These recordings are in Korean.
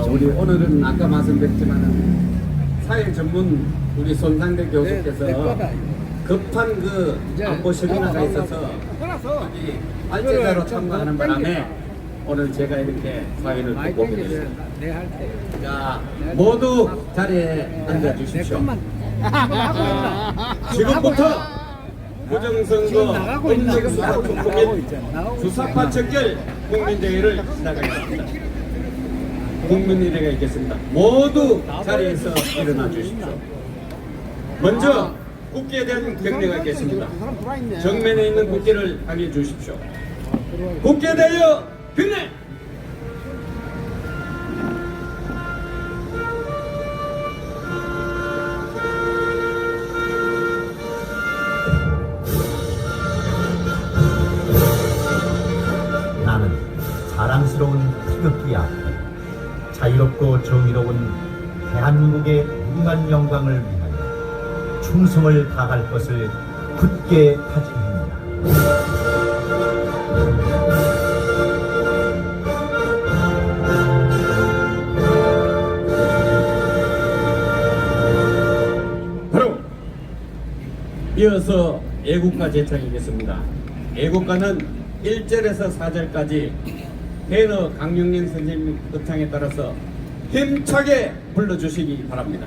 우리 오늘은 아까 말씀드렸지만은 사회 전문 우리 손상대 교수께서 급한 그 안보 세미나가 있어서 여기 발제자로 참가하는 바람에 오늘 제가 이렇게 사회를 또 보게 됐습니다. 자, 모두 자리에 앉아 주십시오. 지금부터 부정선거 음식수사 특구 및 주사파 척결 국민대회를 시작하겠습니다. 국민의례가 있겠습니다. 모두 자리에서 일어나 주십시오. 먼저 국기에 대한 경례가 있겠습니다. 정면에 있는 국기를 향해 주십시오. 국기에 대하여 경례! 나는 자랑스러운 태극기 앞에 자유롭고 정의로운 대한민국의 무궁한 영광을 위하여 충성을 다할 것을 굳게 다짐합니다. 바로 이어서 애국가 제창이겠습니다. 애국가는 1절에서 4절까지 배너 강용림 선생님 급창에 따라서 힘차게 불러주시기 바랍니다.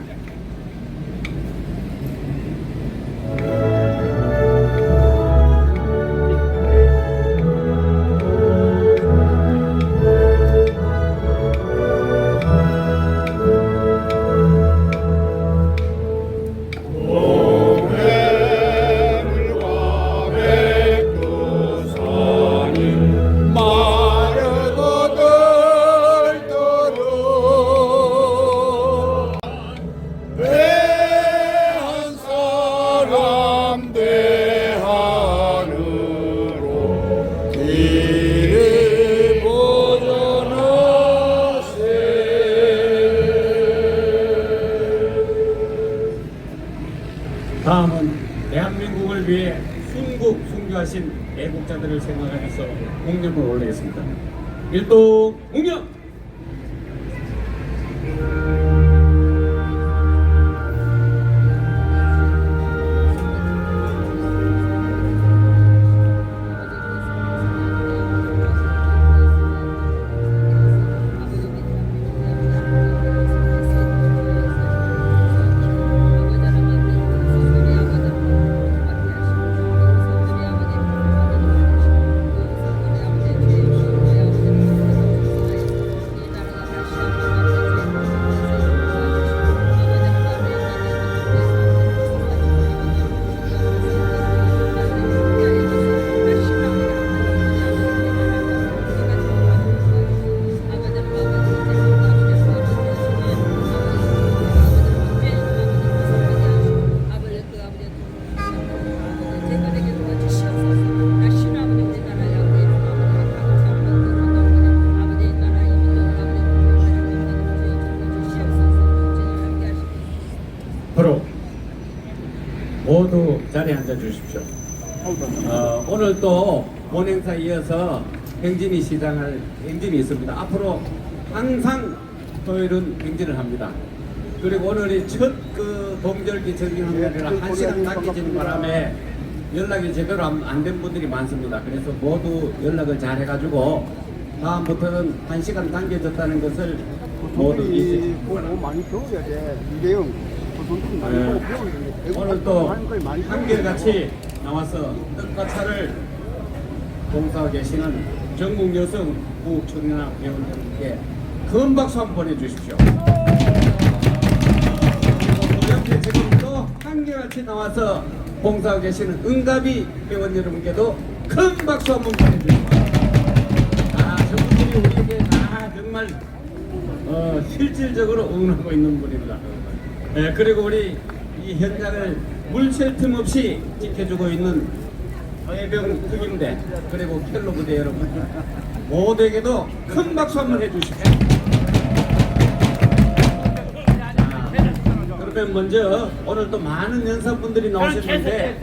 다음은 대한민국을 위해 순국순교하신 애국자들을 생각하면서 공념을 올리겠습니다. 일동 공념! 바로 모두 자리에 앉아 주십시오. 오늘 또 본행사 이어서 행진이 시작할 행진이 있습니다. 앞으로 항상 토요일은 행진을 합니다. 그리고 오늘이 첫 그 동절기 정기훈련이라 1시간 깎이지는 바람에 연락이 제대로 안 된 분들이 많습니다. 그래서 모두 연락을 잘 해가지고 다음부터는 1시간 당겨졌다는 것을 모두 잊으시기 바랍니다. 많이 배워야 돼. 이대형. 오늘 또 한결같이 나와서 뜻과 차를 봉사하고 계시는 전국 여성 구 청년학 회원들께 큰 박수 한번 보내주십시오. 이렇게 지금 또 한결같이 나와서 봉사하고 계시는 응답이 회원 여러분께도 큰 박수 한번 보내주십시오. 저분들이 우리에게 다 정말 실질적으로 응원하고 있는 분입니다. 네, 그리고 우리 이 현장을 물샐 틈 없이 지켜주고 있는 해병 특임대 그리고 켈로 부대 여러분 모두에게도 큰 박수 한번 해주십시오. 그러면 먼저 오늘 또 많은 연사분들이 나오셨는데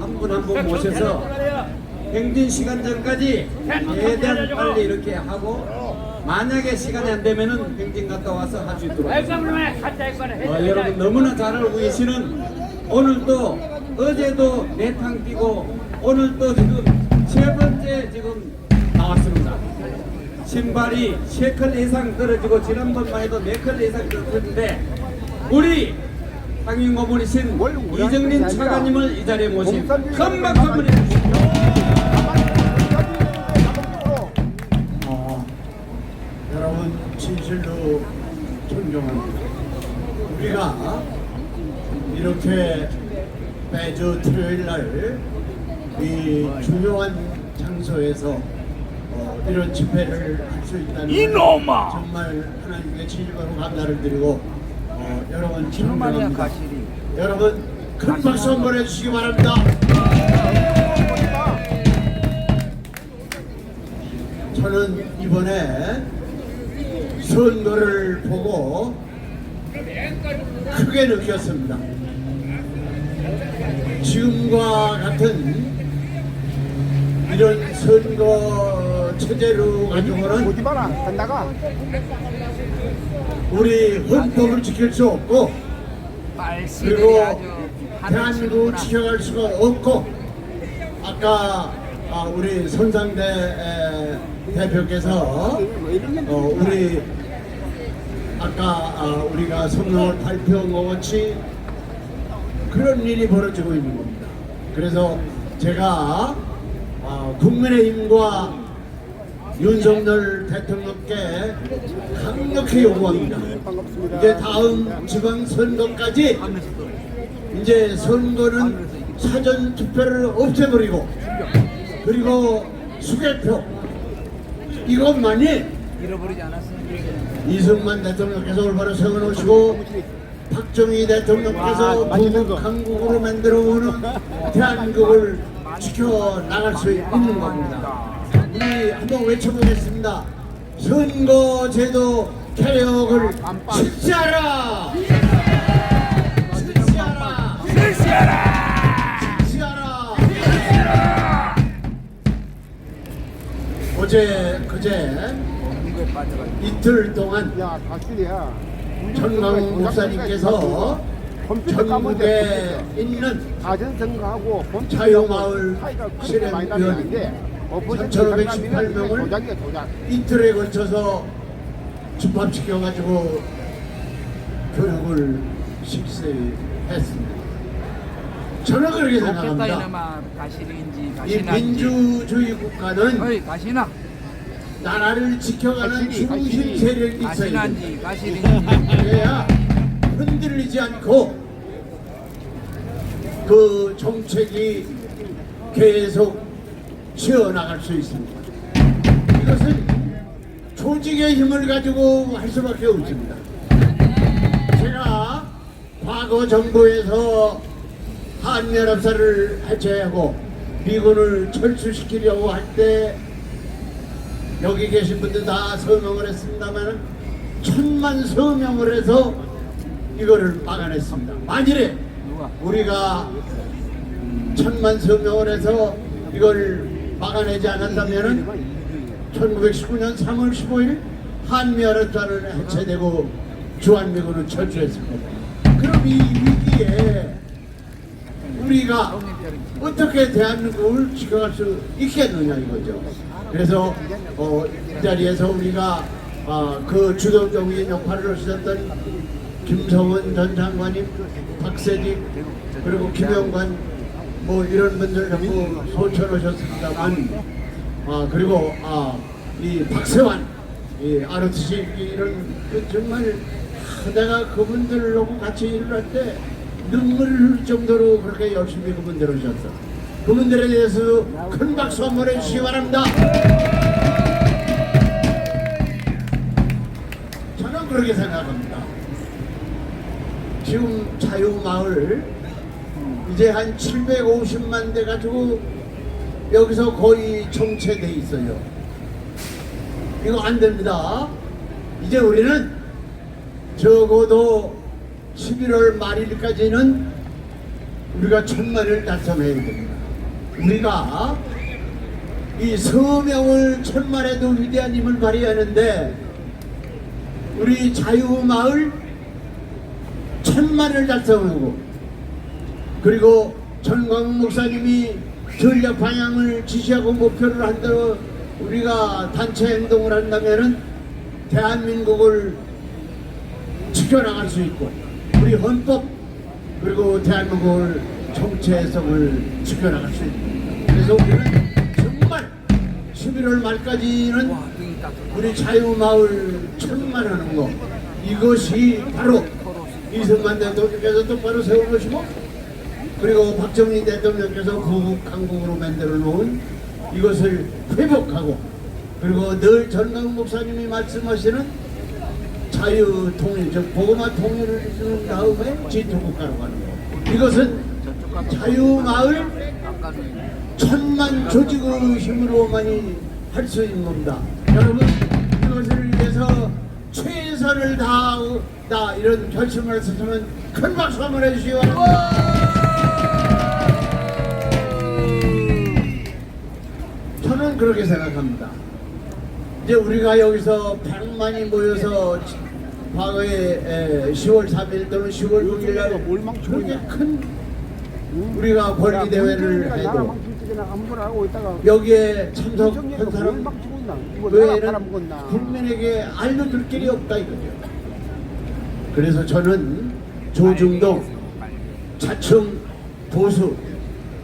한 분 한 분 모셔서 행진 시간 전까지 최대한 빨리 이렇게 하고 만약에 시간이 안 되면은 행진 갔다 와서 할 수 있도록 여러분 너무나 잘 알고 계시는 오늘도 어제도 내탕 뛰고 오늘도 지금 세 번째 지금 나왔습니다. 신발이 3컬 이상 떨어지고 지난번만 해도 4컬 이상 떨어졌는데 우리 상임 고문이신 이정린 차관님을 이 자리에 모신 큰 박수 한번 해주십시오. 여러분 진실로 존경합니다. 우리가 이렇게 매주 토요일 날 이 중요한 장소에서 이런 집회를 할 수 있다는 이놈아! 정말 하나님께 진심으로 감사를 드리고 여러분 존경합니다. 여러분 큰 박수 한번 해주시기 바랍니다. 저는 이번에 선거를 보고 크게 느꼈습니다. 지금과 같은 이런 선거 체제로 가지고는 보지 마라. 간다가. 우리 헌법을 지킬 수 없고 그리고 대한민국을 지켜갈 수가 없고 아까 우리 손상대 대표께서 우리 아까 우리가 성명을 발표한 것 같이 그런 일이 벌어지고 있는 겁니다. 그래서 제가 국민의힘과 윤석열 대통령께 강력히 요구합니다. 이제 다음 지방선거까지 이제 선거는 사전 투표를 없애버리고 그리고 수개표 이것만이 이승만 대통령께서 올바로 세워놓으시고 박정희 대통령께서 부국 강국으로 만들어오는 대한민국을 지켜나갈 수 있는 겁니다. 우리 한번 외쳐보겠습니다. 선거제도 개혁을 실시하라! 실시하라! 실시하라! 실시하라! 그제 이틀 동안 야, 다출이야. 전광훈 목사님께서 전국에 있는 가전선거하고 자유마을 실행위원 3,518명을 이틀에 걸쳐서 집합시켜가지고 교육을 실시했습니다. 저는 그렇게 생각합니다. 이 민주주의 국가는 나라를 지켜가는 중심 세력이 있어야 됩니다. 그래야 흔들리지 않고 그 정책이 계속 치어나갈 수 있습니다. 이것은 조직의 힘을 가지고 할 수밖에 없습니다. 제가 과거 정부에서 한미연합사를 해체하고 미군을 철수시키려고 할 때 여기 계신 분들 다 서명을 했습니다만 1,000만 서명을 해서 이거를 막아냈습니다. 만일에 우리가 1,000만 서명을 해서 이걸 막아내지 않았다면 1919년 3월 15일 한미연합사는 해체되고 주한미군은 철수했습니다. 그럼 이 위기에 우리가 어떻게 대한민국을 지켜갈 수 있겠느냐 이거죠. 그래서 이 자리에서 우리가 그 주도적인 역할을 하셨던 김성은 전 장관님, 박세직 그리고 김영관 뭐 이런 분들 전부 소천하셨습니다만 그리고 이 박세환, 이 ROTC 이런 정말 내가 그분들하고 같이 일을 할 때 눈물 흘릴 정도로 그렇게 열심히 그분들 하셨어. 그분들에 대해서 큰 박수 한번 해주시기 바랍니다. 저는 그렇게 생각합니다. 지금 자유마을 이제 한 750만 대 가지고 여기서 거의 정체돼 있어요. 이거 안 됩니다. 이제 우리는 적어도 11월 말일까지는 우리가 1,000만을 달성해야 됩니다. 우리가 이 서명을 천만에도 위대한 힘을 발휘하는데 우리 자유마을 천만을 달성하고 그리고 전광훈 목사님이 전략 방향을 지시하고 목표를 한다고 우리가 단체 행동을 한다면은 대한민국을 지켜나갈 수 있고 우리 헌법 그리고 대한민국을 정체성을 지켜나갈 수 있고 그래서 우리는 정말 11월 말까지는 우리 자유마을 천만하는 거 이것이 바로 이승만 대통령께서 똑바로 세워놓으시고 그리고 박정희 대통령께서 구국 강국으로 만들어 놓은 이것을 회복하고 그리고 늘 전광훈 목사님이 말씀하시는 자유통일 즉 보고마 통일을 이룬 다음에 진토국가로 가는 거 이것은 자유마을 천만 조직의 힘으로만이 할 수 있는 겁니다. 여러분 이것을 위해서 최선을 다하다 이런 결심을 했으면 큰 박수 한번 해주시기 바랍니다. 저는 그렇게 생각합니다. 이제 우리가 여기서 100만이 모여서 과거에 10월 3일 또는 10월 6일 날 그렇게 큰 우리가 권리 대회를 해도 여기에 참석한 사람 외에는 국민에게 알려줄 길이 없다 이거죠. 그래서 저는 조중동, 자충, 보수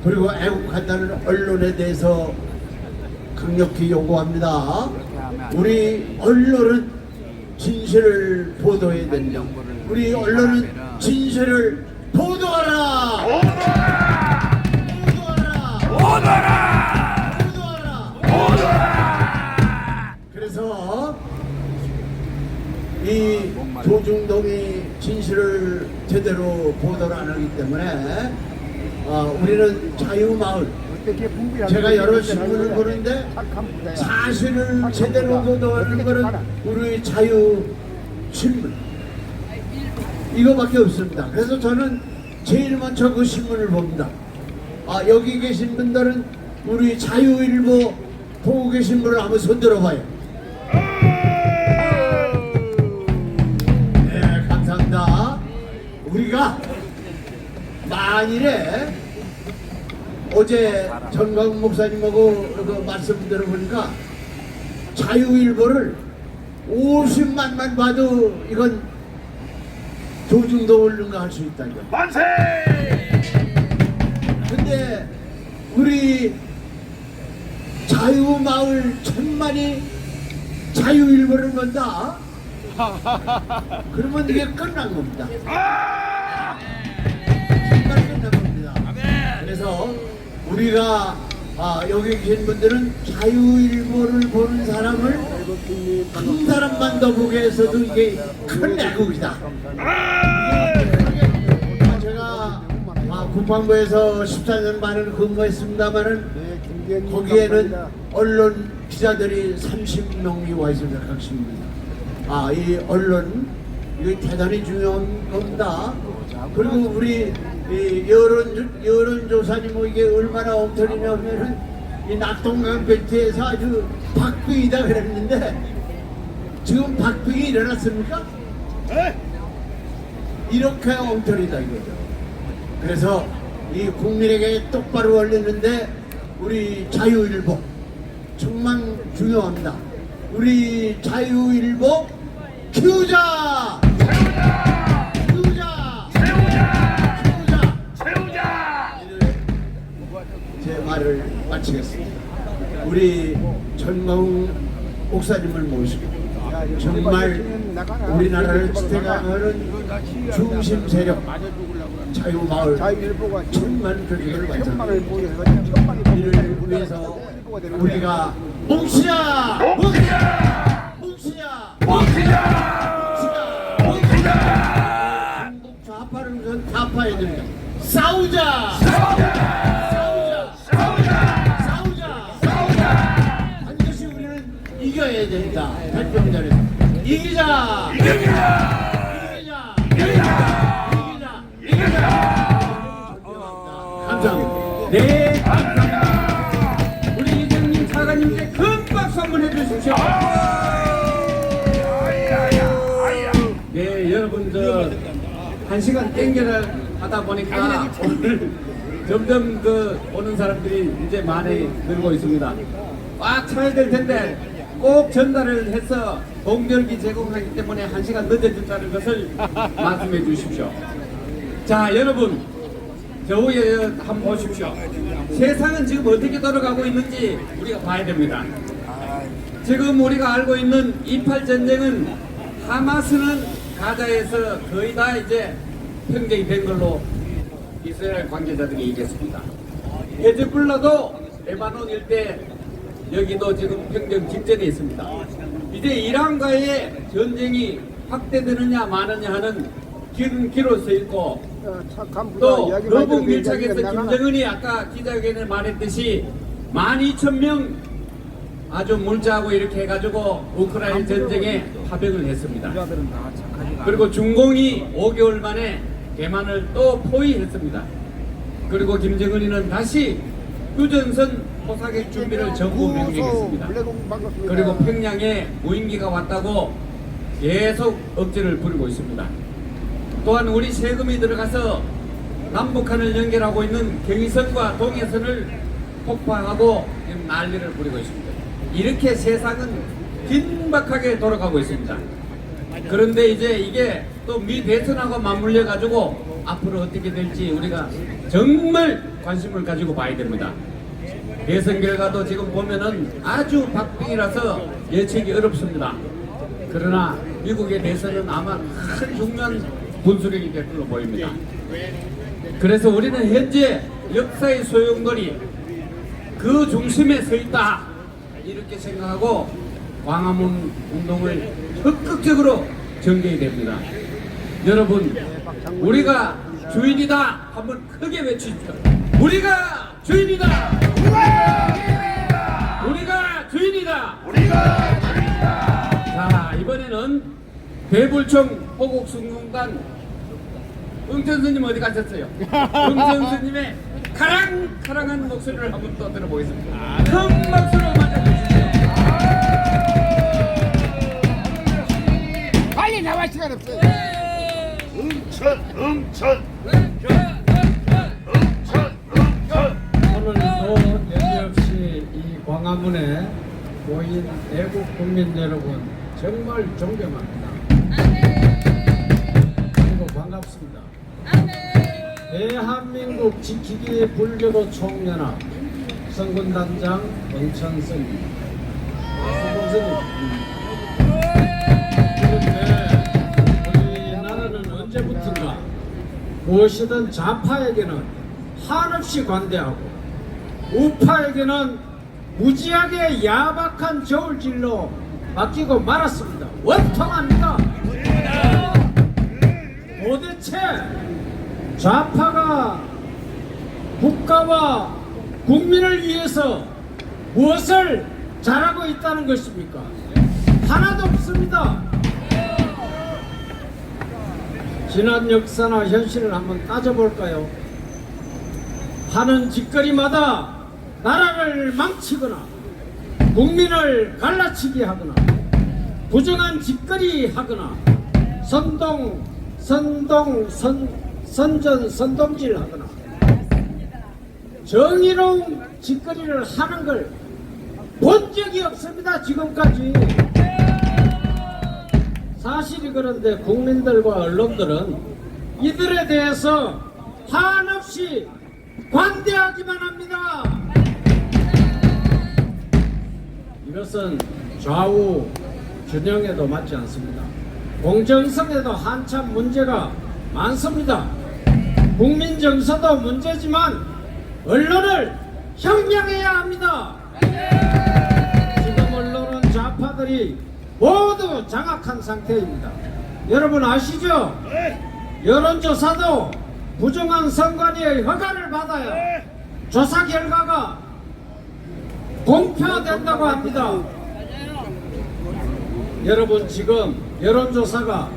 그리고 애국한다는 언론에 대해서 강력히 요구합니다. 우리 언론은 진실을 보도해야 된다. 우리 언론은 진실을 보도하라. 보도하라. 그래서 이 조중동이 진실을 제대로 보도를 안 하기 때문에 우리는 자유마을 제가 여러 신문을 보는데 사실을 제대로 보도하는 것은 우리 자유신문 이거밖에 없습니다. 그래서 저는 제일 먼저 그 신문을 봅니다. 여기 계신 분들은 우리 자유일보 보고 계신 분을 한번 손들어봐요. 네, 감사합니다. 우리가 만일에 어제 전광훈 목사님하고 그 말씀 들어보니까 자유일보를 50만만 봐도 이건 조중동을 능가할 수 있다 이거. 만세! 근데 우리 자유마을 천만이 자유일보를 건다. 그러면 이게 끝난 겁니다. 정말 끝난 겁니다. 그래서 우리가 여기 계신 분들은 자유일보를 보는 사람을 한 사람만 더 보게 해서도 이게 큰 애국이다. 제가 국방부에서 14년 만을 근무했습니다만은 거기에는 언론 기자들이 30명이 와 있습니다. 각 신문에. 이 언론 이게 대단히 중요한 겁니다. 그리고 우리 이 여론조사니 뭐 이게 얼마나 엉터리냐면은 이 낙동강 벨트에서 아주 박빙이다 그랬는데 지금 박빙이 일어났습니까? 이렇게 엉터리다 이거죠. 그래서 이 국민에게 똑바로 올리는데 우리 자유일보 정말 중요합니다. 우리 자유일보 키우자! 제 말을 마치겠습니다. 우리 전광훈 목사님을 모시고 정말 우리나라를 지탱하는 중심 세력 자유마을 천만 조직을 완성합니다. 이를 위해서 우리가 뭉치자! 한국 좌파를 우선 타파해야 됩니다. 싸우자! 반드시 우리는 이겨야 된다. 발표자에서 이기자! 감사합니다. 네, 감사합니다. 우리 이정님 차가 1시간 땡겨를 하다 보니까 오늘 점점 오는 사람들이 이제 많이 늘고 있습니다. 꽉 차야 될 텐데 꼭 전달을 해서 동절기 제공하기 때문에 1시간 늦어졌다는 것을 말씀해 주십시오. 자, 여러분, 저 위에 한번 보십시오. 세상은 지금 어떻게 돌아가고 있는지 우리가 봐야 됩니다. 지금 우리가 알고 있는 28 전쟁은 하마스는 가자에서 거의 다 이제 평정이 된 걸로 이스라엘 관계자들이 얘기했습니다. 헤즈볼라도 레바논 일대 여기도 지금 평정 직전에 있습니다. 이제 이란과의 전쟁이 확대되느냐 마느냐 하는 길은 길어서 있고, 착한 부자 또 이야기 러북 밀착에서 김정은이 아까 기자회견에 말했듯이 12,000명 아주 물자하고 이렇게 해가지고 우크라이나 전쟁에 파병을 했습니다. 그리고 중공이 5개월 만에 대만을 또 포위했습니다. 그리고 김정은이는 다시 휴전선 포사객 준비를 전부 명령했습니다. 그리고 평양에 무인기가 왔다고 계속 억지를 부리고 있습니다. 또한 우리 세금이 들어가서 남북한을 연결하고 있는 경의선과 동해선을 폭파하고 지금 난리를 부리고 있습니다. 이렇게 세상은 긴박하게 돌아가고 있습니다. 그런데 이제 이게 또 미 대선하고 맞물려 가지고 앞으로 어떻게 될지 우리가 정말 관심을 가지고 봐야 됩니다. 대선 결과도 지금 보면은 아주 박빙이라서 예측이 어렵습니다. 그러나 미국의 대선은 아마 큰 중요한 분수령이 될 걸로 보입니다. 그래서 우리는 현재 역사의 소용돌이 그 중심에 서 있다, 이렇게 생각하고 광화문 운동을 적극적으로 전개해야 됩니다. 여러분, 우리가 주인이다 한번 크게 외치십시오. 우리가 주인이다. 우리가 주인이다. 자, 이번에는 대불총 호국sun공단 응천 스님 어디 가셨어요? 응천 스님의 카랑카랑한 목소리를 한번 또 들어보겠습니다. 큰 박수로 맞아주십시오. 빨리 나와, 시간 없어요. 오늘도 여지없이 이 광화문에 모인 애국 국민 여러분 정말 존경합니다. 그리고 반갑습니다. 대한민국 지키기 불교도 총연합 성군단장 원천선입니다. 그런데 우리나라는 언제부턴가 무엇이든 좌파에게는 한없이 관대하고 우파에게는 무지하게 야박한 저울질로 맡기고 말았습니다. 원통합니다. 도대체 좌파가 국가와 국민을 위해서 무엇을 잘하고 있다는 것입니까? 하나도 없습니다. 지난 역사나 현실을 한번 따져볼까요? 하는 짓거리마다 나라를 망치거나 국민을 갈라치게 하거나 부정한 짓거리 하거나 선동질 하거나 정의로운 짓거리를 하는 걸 본 적이 없습니다. 지금까지. 사실이 그런데 국민들과 언론들은 이들에 대해서 한없이 관대하기만 합니다. 이것은 좌우 균형에도 맞지 않습니다. 공정성에도 한참 문제가 많습니다. 국민 정서도 문제지만 언론을 현명해야 합니다. 지금 언론은 좌파들이 모두 장악한 상태입니다. 여러분 아시죠? 여론조사도 부정한 선관위의 허가를 받아야 조사 결과가 공표된다고 합니다. 여러분 지금 여론조사가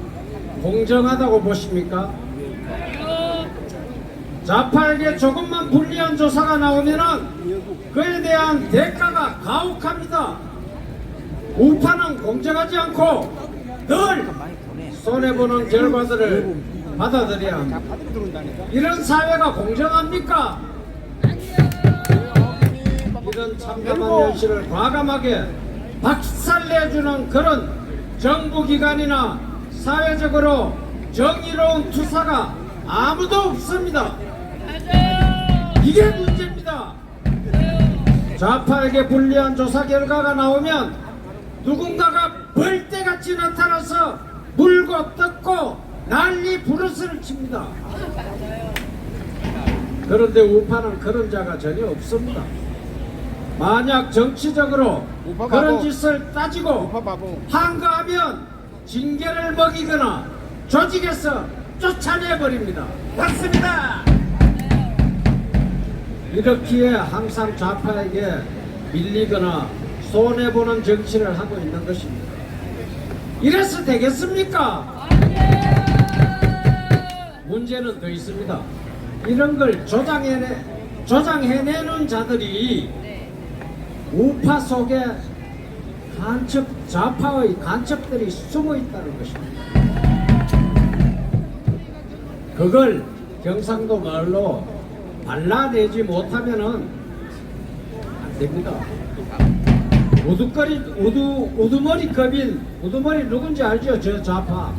공정하다고 보십니까? 좌파에게 조금만 불리한 조사가 나오면은 그에 대한 대가가 가혹합니다. 우파는 공정하지 않고 늘 손해보는 결과들을 받아들여야 합니다. 이런 사회가 공정합니까? 이런 참담한 현실을 과감하게 박살내주는 그런 정부기관이나 사회적으로 정의로운 투사가 아무도 없습니다. 이게 문제입니다. 좌파에게 불리한 조사 결과가 나오면 누군가가 벌떼같이 나타나서 물고 뜯고 난리 부르스를 칩니다. 그런데 우파는 그런 자가 전혀 없습니다. 만약 정치적으로 우파 그런 바보. 짓을 따지고 우파 바보. 한가하면 징계를 먹이거나 조직에서 쫓아내버립니다. 맞습니다. 이렇기에 항상 좌파에게 밀리거나 손해보는 정치를 하고 있는 것입니다. 이래서 되겠습니까? 문제는 더 있습니다. 이런 걸 조장해내는 자들이 우파 속에 좌파의 간첩들이 숨어 있다는 것입니다. 그걸 경상도 말로 발라내지 못하면은 안 됩니다. 우두머리 겁인, 우두머리 누군지 알죠? 저 좌파.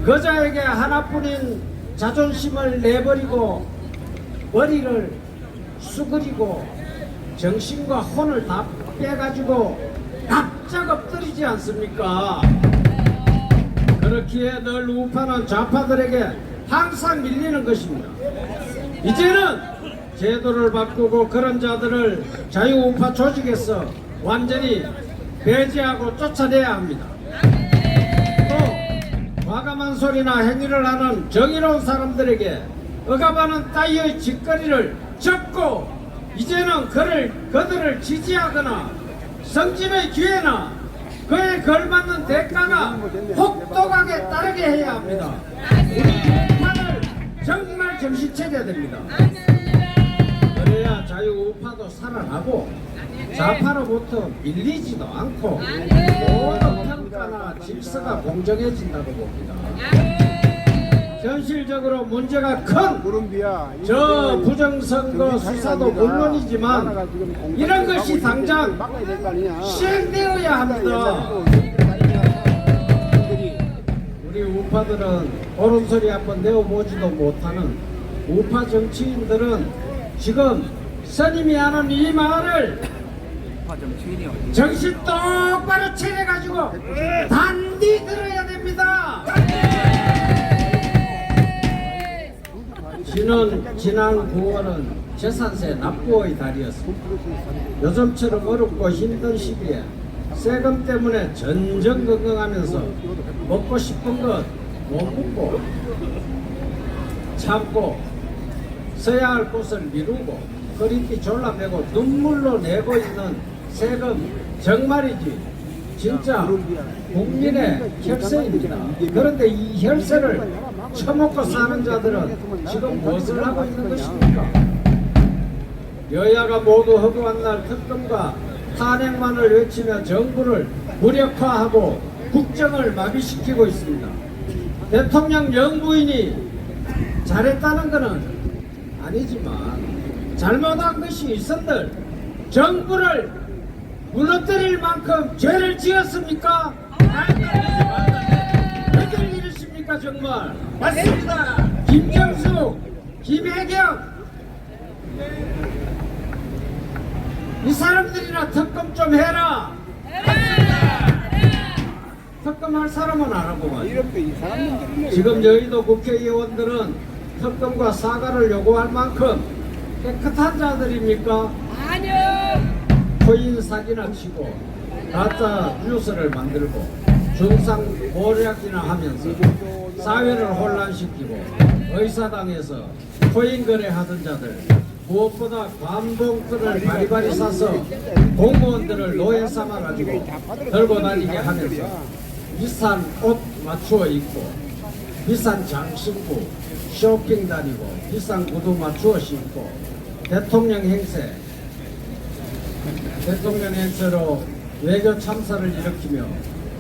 그자에게 하나뿐인 자존심을 내버리고 머리를 수그리고 정신과 혼을 다 빼가지고 납작 엎드리지 않습니까? 그렇기에 늘 우파는 좌파들에게 항상 밀리는 것입니다. 이제는 제도를 바꾸고 그런 자들을 자유우파 조직에서 완전히 배제하고 쫓아내야 합니다. 또 과감한 소리나 행위를 하는 정의로운 사람들에게 억압하는 따위의 짓거리를 접고 이제는 그들을 지지하거나 성진의 기회나 그에 걸맞는 대가가 혹독하게 따르게 해야 합니다. 우리 우파를 정말 정신 차려야 됩니다. 그래야 자유우파도 살아나고 좌파로부터 밀리지도 않고 모든 평가나 질서가 공정해진다고 봅니다. 현실적으로 문제가 큰 저 부정선거 수사도 물론이지만 이런 것이 당장 시행되어야 합니다. 우리 우파들은 옳은 소리 한번 내어보지도 못하는 우파 정치인들은 지금 스님이 하는 이 말을 정신 똑바로 차려가지고 단디 들어야 됩니다. 지난 9월은 재산세 납부의 달이었습니다. 요즘처럼 어렵고 힘든 시기에 세금 때문에 전전긍긍하면서 먹고 싶은 것 못 먹고 참고 써야 할 곳을 미루고 허리띠 졸라매고 눈물로 내고 있는 세금 정말이지 진짜 국민의 혈세입니다. 그런데 이 혈세를 처먹고 사는 자들은 지금 무엇을 하고 있는 것입니까? 여야가 모두 허구한 날 특검과 탄핵만을 외치며 정부를 무력화하고 국정을 마비시키고 있습니다. 대통령 영부인이 잘했다는 것은 아니지만 잘못한 것이 있었들 정부를 무너뜨릴 만큼 죄를 지었습니까? 왜들 이러십니까 정말? 맞습니다. 김정숙, 김혜경 이 사람들이나 특검 좀 해라. 특검할 사람은 안 하고만. 지금 여의도 국회의원들은 특검과 사과를 요구할 만큼 깨끗한 자들입니까? 아니요. 코인 사기나 치고 가짜 뉴스를 만들고 중상 모략이나 하면서 사회를 혼란시키고 의사당에서 코인 거래하던 자들 무엇보다 관봉들을 바리바리 사서 공무원들을 노예 삼아가지고 들고 다니게 하면서 비싼 옷 맞추어 입고 비싼 장신구 쇼핑 다니고 비싼 구두 맞추어 신고 대통령 행세로 외교 참사를 일으키며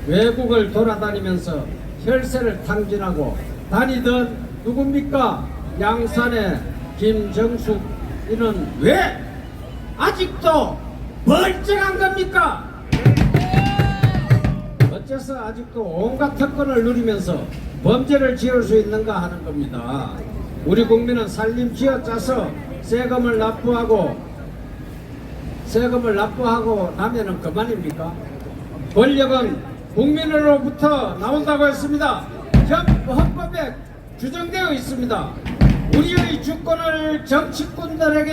외국을 돌아다니면서 혈세를 탕진하고 다니던 누굽니까? 양산의 김정숙 이는 왜 아직도 멀쩡한 겁니까? 어째서 아직도 온갖 특권을 누리면서 범죄를 지을 수 있는가 하는 겁니다. 우리 국민은 살림 쥐어짜서 세금을 납부하고 나면은 그만입니까? 권력은 국민으로부터 나온다고 했습니다. 헌법에 규정되어 있습니다. 우리의 주권을 정치꾼들에게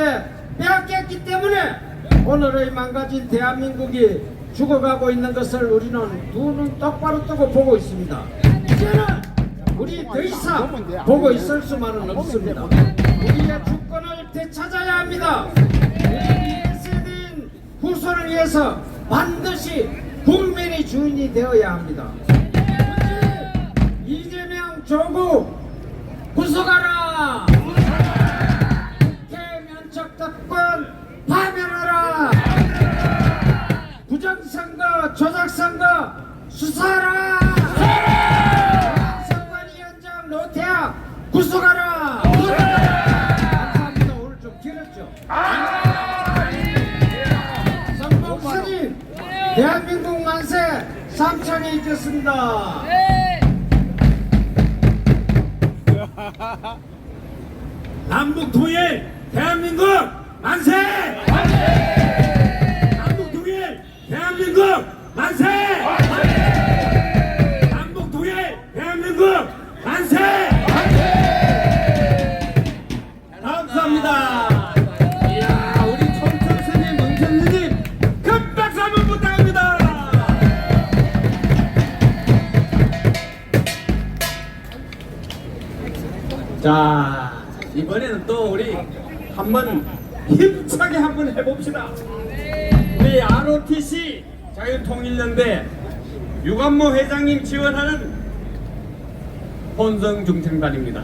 빼앗겼기 때문에 오늘의 망가진 대한민국이 죽어가고 있는 것을 우리는 두 눈 똑바로 뜨고 보고 있습니다. 이제는 우리 더 이상 보고 있을 수만은 없습니다. 우리의 주권을 되찾아야 합니다. 우리 세대인 후손을 위해서 반드시 국민이 주인이 되어야 합니다. 이재명 조국 구속하라! 국회 면책 특권 파면하라! 부정선거, 조작선거 수사하라! 선관위원장 노태악 구속하라! 감사합니다. 오늘 좀 길었죠? 성목사님 대한민국 만세 삼천이 있겠습니다. 남북 통일 대한민국 만세! 남북 통일 대한민국 만세! 남북 통일 대한민국 만세! 감사합니다. 이야, 우리 총총스님, 문천수님 큰 박수 한번 부탁합니다. 자, 이번에는 또 우리 한번 힘차게 한번 해봅시다. 우리 ROTC 자유통일연대 유관모 회장님 지원하는 혼성중생단입니다.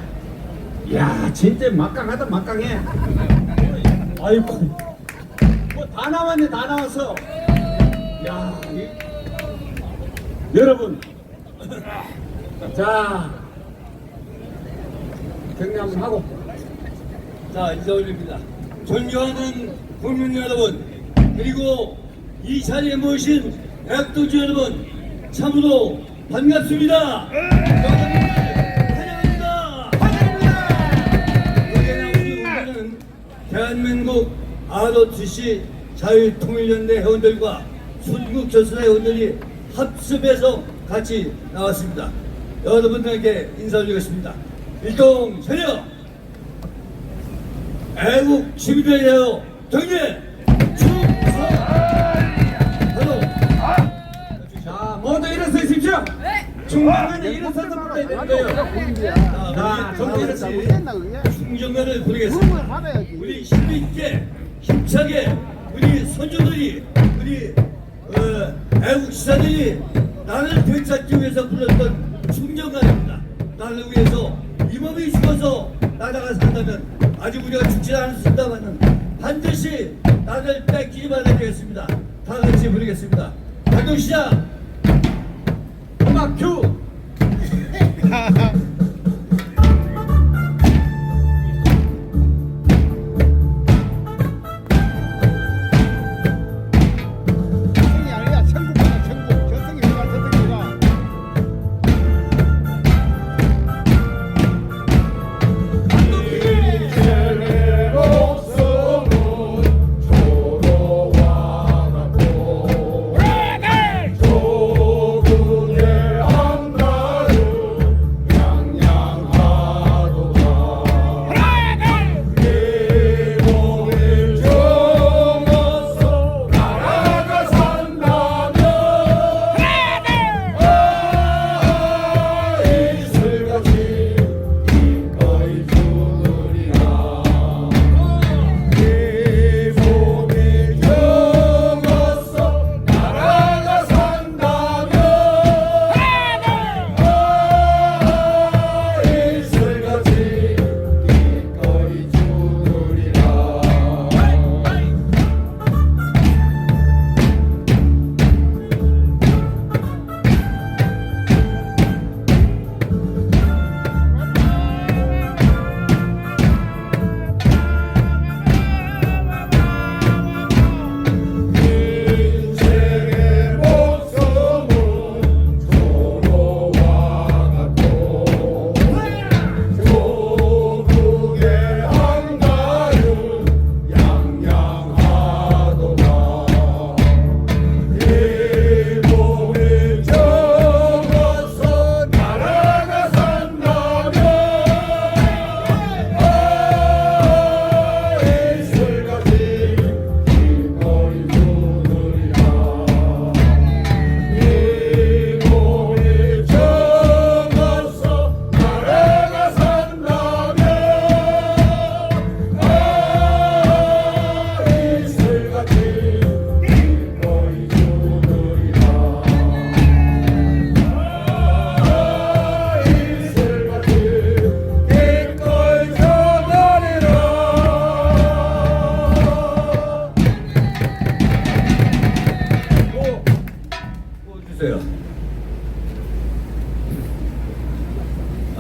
이야, 진짜 막강하다, 막강해. 아이고, 뭐 다 나왔네, 다 나왔어. 야, 여러분, 자, 정리 한번 하고. 자, 인사 올립니다. 존경하는 국민 여러분, 그리고 이 자리에 모이신 대학도주 여러분, 참으로 반갑습니다. 환영합니다. 여기에 나오신 우리는 대한민국 ROTC 자유통일연대 회원들과 순국 교수단 회원들이 합습해서 같이 나왔습니다. 여러분들에게 인사 올리겠습니다. 일동 전혀 애국 시민들에 대하여 경례 충성. 자, 모두 일어서십시오. 충분히 일어서서 부르야 되는 거예요. 자, 정리를 잘못했나 그게? 충정면을 그걸 부르겠습니다. 받아야지. 우리 힘있게 힘차게 우리 선조들이 우리 애국 시사들이 나를 되찾기 위해서 불렀던 충정가입니다. 나를 위해서 이 몸이 죽어서 나라가 산다면 아직 우리가 죽지 않았습니다만 반드시 나를 뺏기지 말아야 되겠습니다. 다 같이 부르겠습니다. 작동 시작. 음악 큐. 천이 아니야 천국이야 천국. 저승이 누가 저승이가. 조국의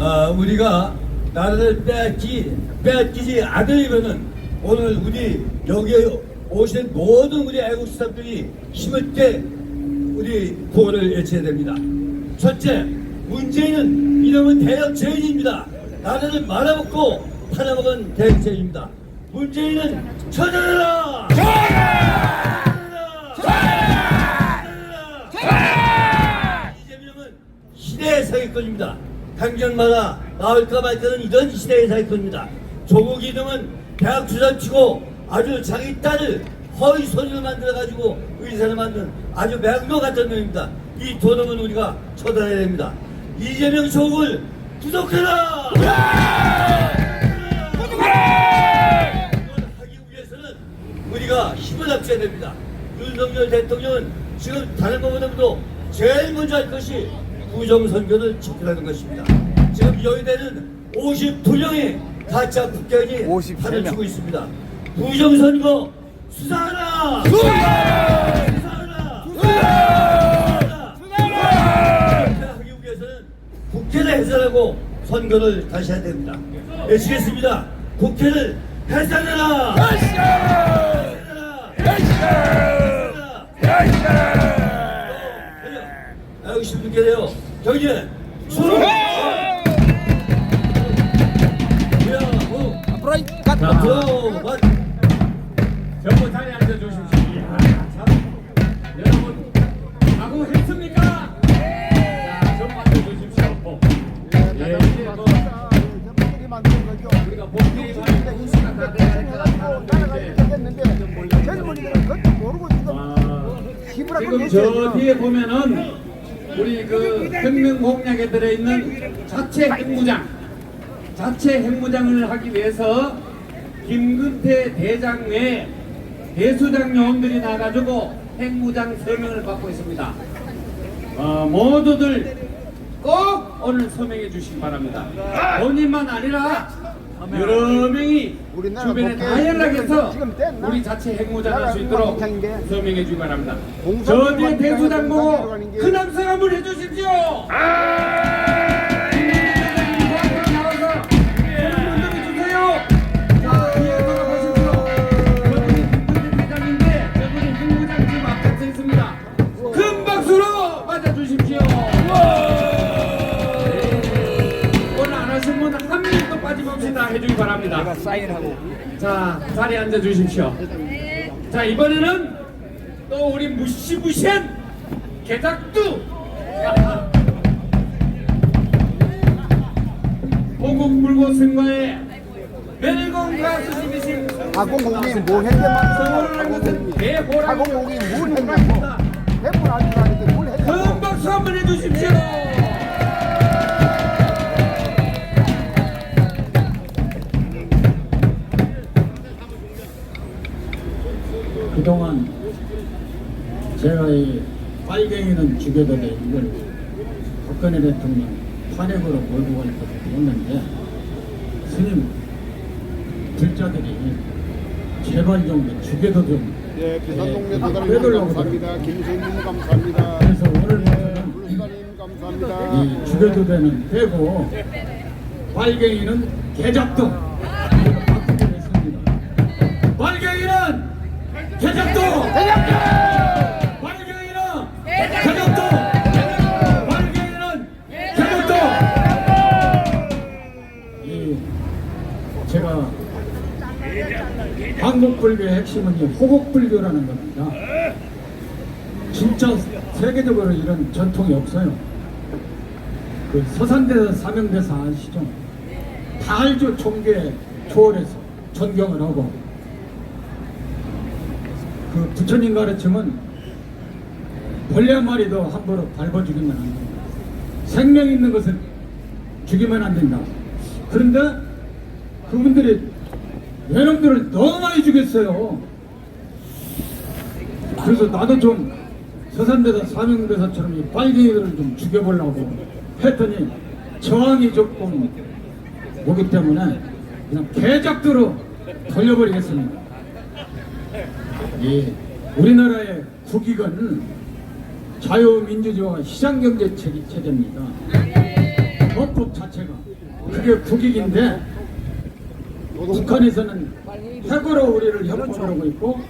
우리가 나라를 빼앗기지 않으려면은 오늘 우리 여기에 오신 모든 우리 애국 사람들이 힘을 때 우리 구호를 외쳐야 됩니다. 첫째, 문재인은 이름은 대역 죄인입니다. 나라를 말아먹고 팔아먹은 대역 죄인입니다. 문재인은 처단하라! 이재명은 시대의 사기꾼입니다. 당장마다 나올까 말까는 이런 시대의 사기꾼입니다. 조국 이등은 대학 주장치고 아주 자기 딸을 허위 소리를 만들어가지고 의사를 만든 아주 맹도 같은 놈입니다. 이 두 놈은 우리가 처단해야 됩니다. 이재명 조국을 구속해라! 이걸 하기 위해서는 우리가 힘을 합쳐야 됩니다. 윤석열 대통령은 지금 다른 것보다도 제일 먼저 할 것이 부정선거를 집행하는 것입니다. 지금 여의대는 52명의 가짜 국회의원이 53명. 판을 치고 있습니다. 부정선거 수사하라! 수사하라! 하기 위해서는 국회를 해산하고 선거를 다시 해야 됩니다. 외치겠습니다. 국회를 해산하라! 알고 싶은 분께요. 경제 수로 전부 자리에 앉아주십시오. 이야, 참. 여러분, 각오했습니까? 자, 전부 앉아주십시오. 예, 이제 뭐, 우리가 복귀 관련 공수가 다 됐는데, 젊은이들은 그것도 모르고 지금 저 뒤에 보면은 우리 그 혁명 공약에 들어있는 자체 핵무장을 하기 위해서 김근태 대장 외에 대수장 요원들이 나가지고 핵무장 서명을 받고 있습니다. 모두들 꼭 오늘 서명해 주시기 바랍니다. 본인만 아니라 여러 명이 우리나라 주변에 복귀 다 연락해서 지금 됐나? 우리 자체 핵무장할 수 있도록 공장인데. 서명해 주시기 바랍니다. 공사 저 뒤에 공장으로 대수장 보고 가는 게. 큰 함성 한번 해주십시오. 해주기 바랍니다. 내가 사인하고. 자, 자리에 앉아 주십시오. 자, 이번에는 또 우리 무시무시한 개작두 보국 물고 승과의 멜공 가수님이신 가공공이 뭐 했냐면 서울을 한 것은 대호라고 가공공이 뭘 했냐고. 대본 알줄 아는데 뭘 했냐고. 큰 박수 한번 해주십시오. 그동안 제가 이 빨갱이는 죽여도 돼 이걸 박근혜 대통령 탄핵으로 몰고 갈 것을 했는데 스님 불자들이 제발 좀 죽여도 좀 예, 비산동네 도달님 빼돌려고 감사합니다. 김선님 감사합니다. 그래서 오늘부터는 불사님 감사합니다. 이 죽여도 되는 되고 빨갱이는 개잡도 이렇게 바꾸기로 했습니다. 빨갱이는 개작도! 빨갱이는 개작도! 빨갱이는 개작도! 이 제가 한국불교의 핵심은 이 호국불교라는 겁니다. 진짜 세계적으로 이런 전통이 없어요. 그 서산대사 사명대사 아시죠? 다 알죠. 총계 초월해서 존경을 하고 그 부처님 가르침은 벌레 한 마리도 함부로 밟아 죽이면 안 된다. 생명 있는 것을 죽이면 안 된다. 그런데 그분들이 외놈들을 너무 많이 죽였어요. 그래서 나도 좀 서산대사 사명대사처럼 이 빨갱이들을 좀 죽여보려고 했더니 저항이 조금 오기 때문에 그냥 개작도로 돌려버리겠습니다. 예, 우리나라의 국익은 자유민주주의와 시장경제 체제입니다. 헌법 자체가 그게 국익인데 북한에서는 핵으로 우리를 협박하고 있고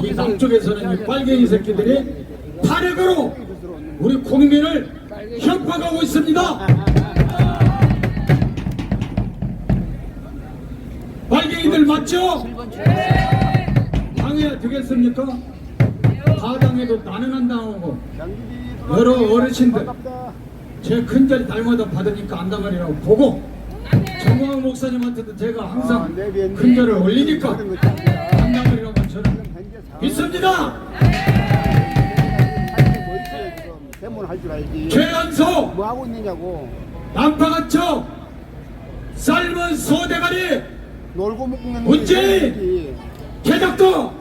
이 남쪽에서는 이 빨갱이 새끼들이 탄핵으로 우리 국민을 협박하고 있습니다. 빨갱이들 맞죠? 당해야 되겠습니까? 다 당해도 나는 안 당하고 여러 어르신들 제 큰자리 달마다 받으니까 안 당하리라고 보고 정광훈 목사님한테도 제가 항상 큰자를 올리니까 안 당하리라고 저는 믿습니다. 대문 줄 알지. 최연소 뭐 하고 있느냐고. 난파간척 삶은 소대가리 놀고 먹는 문재인! 개작도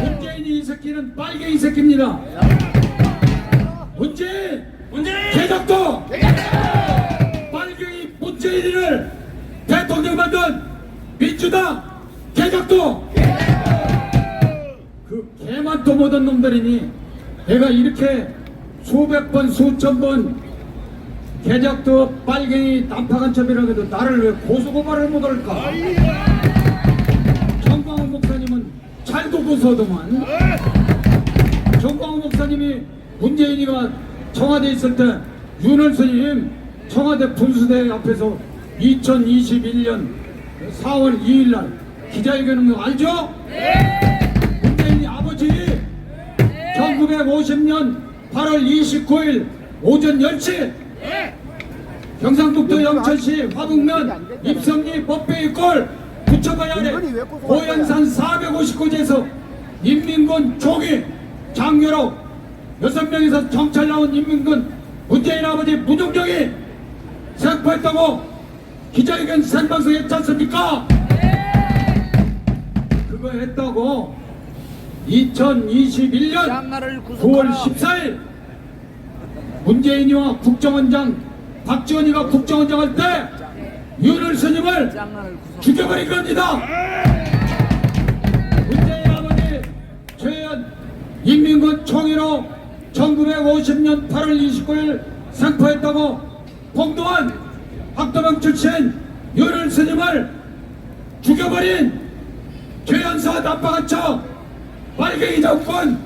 문재인이 이 새끼는 빨갱이 새끼입니다. 문재인 개작도 빨갱이 문재인이를 대통령 만든 민주당 개작도 그 개만 또 못한 놈들이니 내가 이렇게 수백 번 수천 번 개작도 빨갱이 난파간첩이라고 해도 나를 왜 고소고발을 못할까? 정광훈 목사님은 잘도 고소하더만. 정광훈 목사님이 문재인이가 청와대에 있을 때 윤월스님 청와대 분수대 앞에서 2021년 4월 2일날 기자회견한 거 알죠? 문재인이 아버지 1950년 8월 29일 오전 10시 경상북도 영천시 화북면 입성리 법배위골 부처바위 아래 고연산 459제에서 인민군 총위 장렬호 6명에서 정찰 나온 인민군 문재인 아버지 무중정이 생포했다고 기자회견 생방송 했지 않습니까? 그거 했다고 2021년 9월 14일 문재인이와 국정원장 박지원이가 국정원장 할 때 윤월스님을 죽여버린 겁니다. 문재인 아버지 최현 인민군 총위로 1950년 8월 29일 생포했다고 봉도한 학도병 출신 윤월스님을 죽여버린 최연소 난파간첩 빨갱이 정권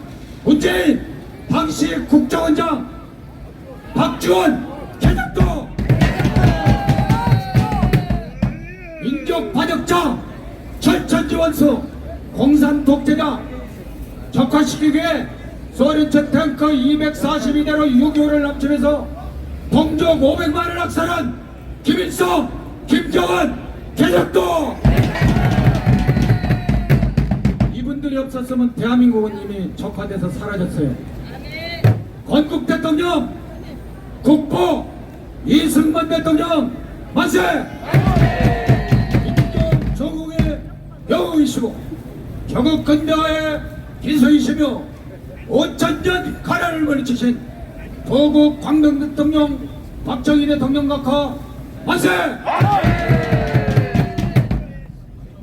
문재인 당시 국정원장 박지원 개작도 민족 반역자 철천지원수 공산 독재자 적화시키기 위해 소련제 탱크 242대로 6.25를 남침해서 동족 500만을 학살한 김일성 김정은 개작도 이분들이 없었으면 대한민국은 이미 적화돼서 사라졌어요. 건국 대통령 국보 이승만 대통령 만세! 민족 조국의 영웅이시고 경국 근대화의 기수이시며 5천년 가난을 물리치신 도국 광명 대통령 박정희 대통령 각하 만세!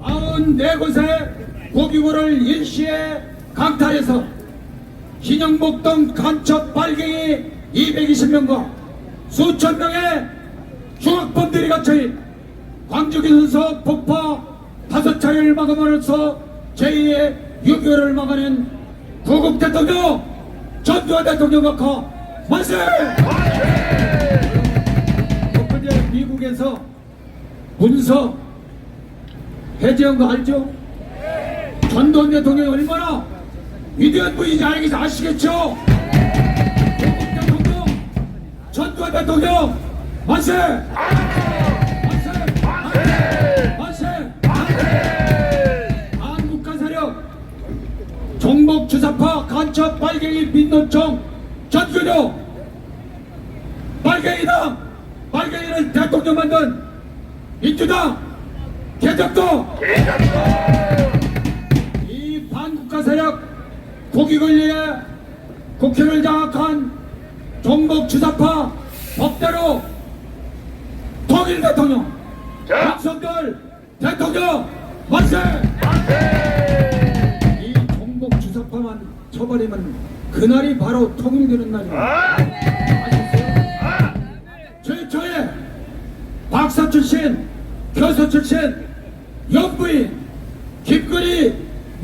44곳의 고기고를 일시에 강탈해서 신영복동 간첩 빨갱이 220명과 수천 명의 중학범들이 갇혀인 광주기선서 폭파 5차례를 막음으로써 제2의 6.25를 막아낸 구국 대통령 전두환 대통령 각하 만세! 엊그제 미국에서 문서 해제한 거 알죠? 전두환 대통령이 얼마나 위대한 분인지 아시겠죠? 대통령, 전두환 대통령 만세! 만세! 만세! 만세! 한국가 세력 종북 주사파 간첩 빨갱이 민노총 전교조 빨갱이당 빨갱이를 대통령 만든 민주당 개작도 이 반국가 세력 국익을 위해 국회를 장악한 종북 주사파 법대로 통일 대통령 윤석열 대통령 만세! 이 종북 주사파만 쳐버리면 그날이 바로 통일되는 날입니다. 아셨어요? 최초의 교도소 출신 영부인 김건희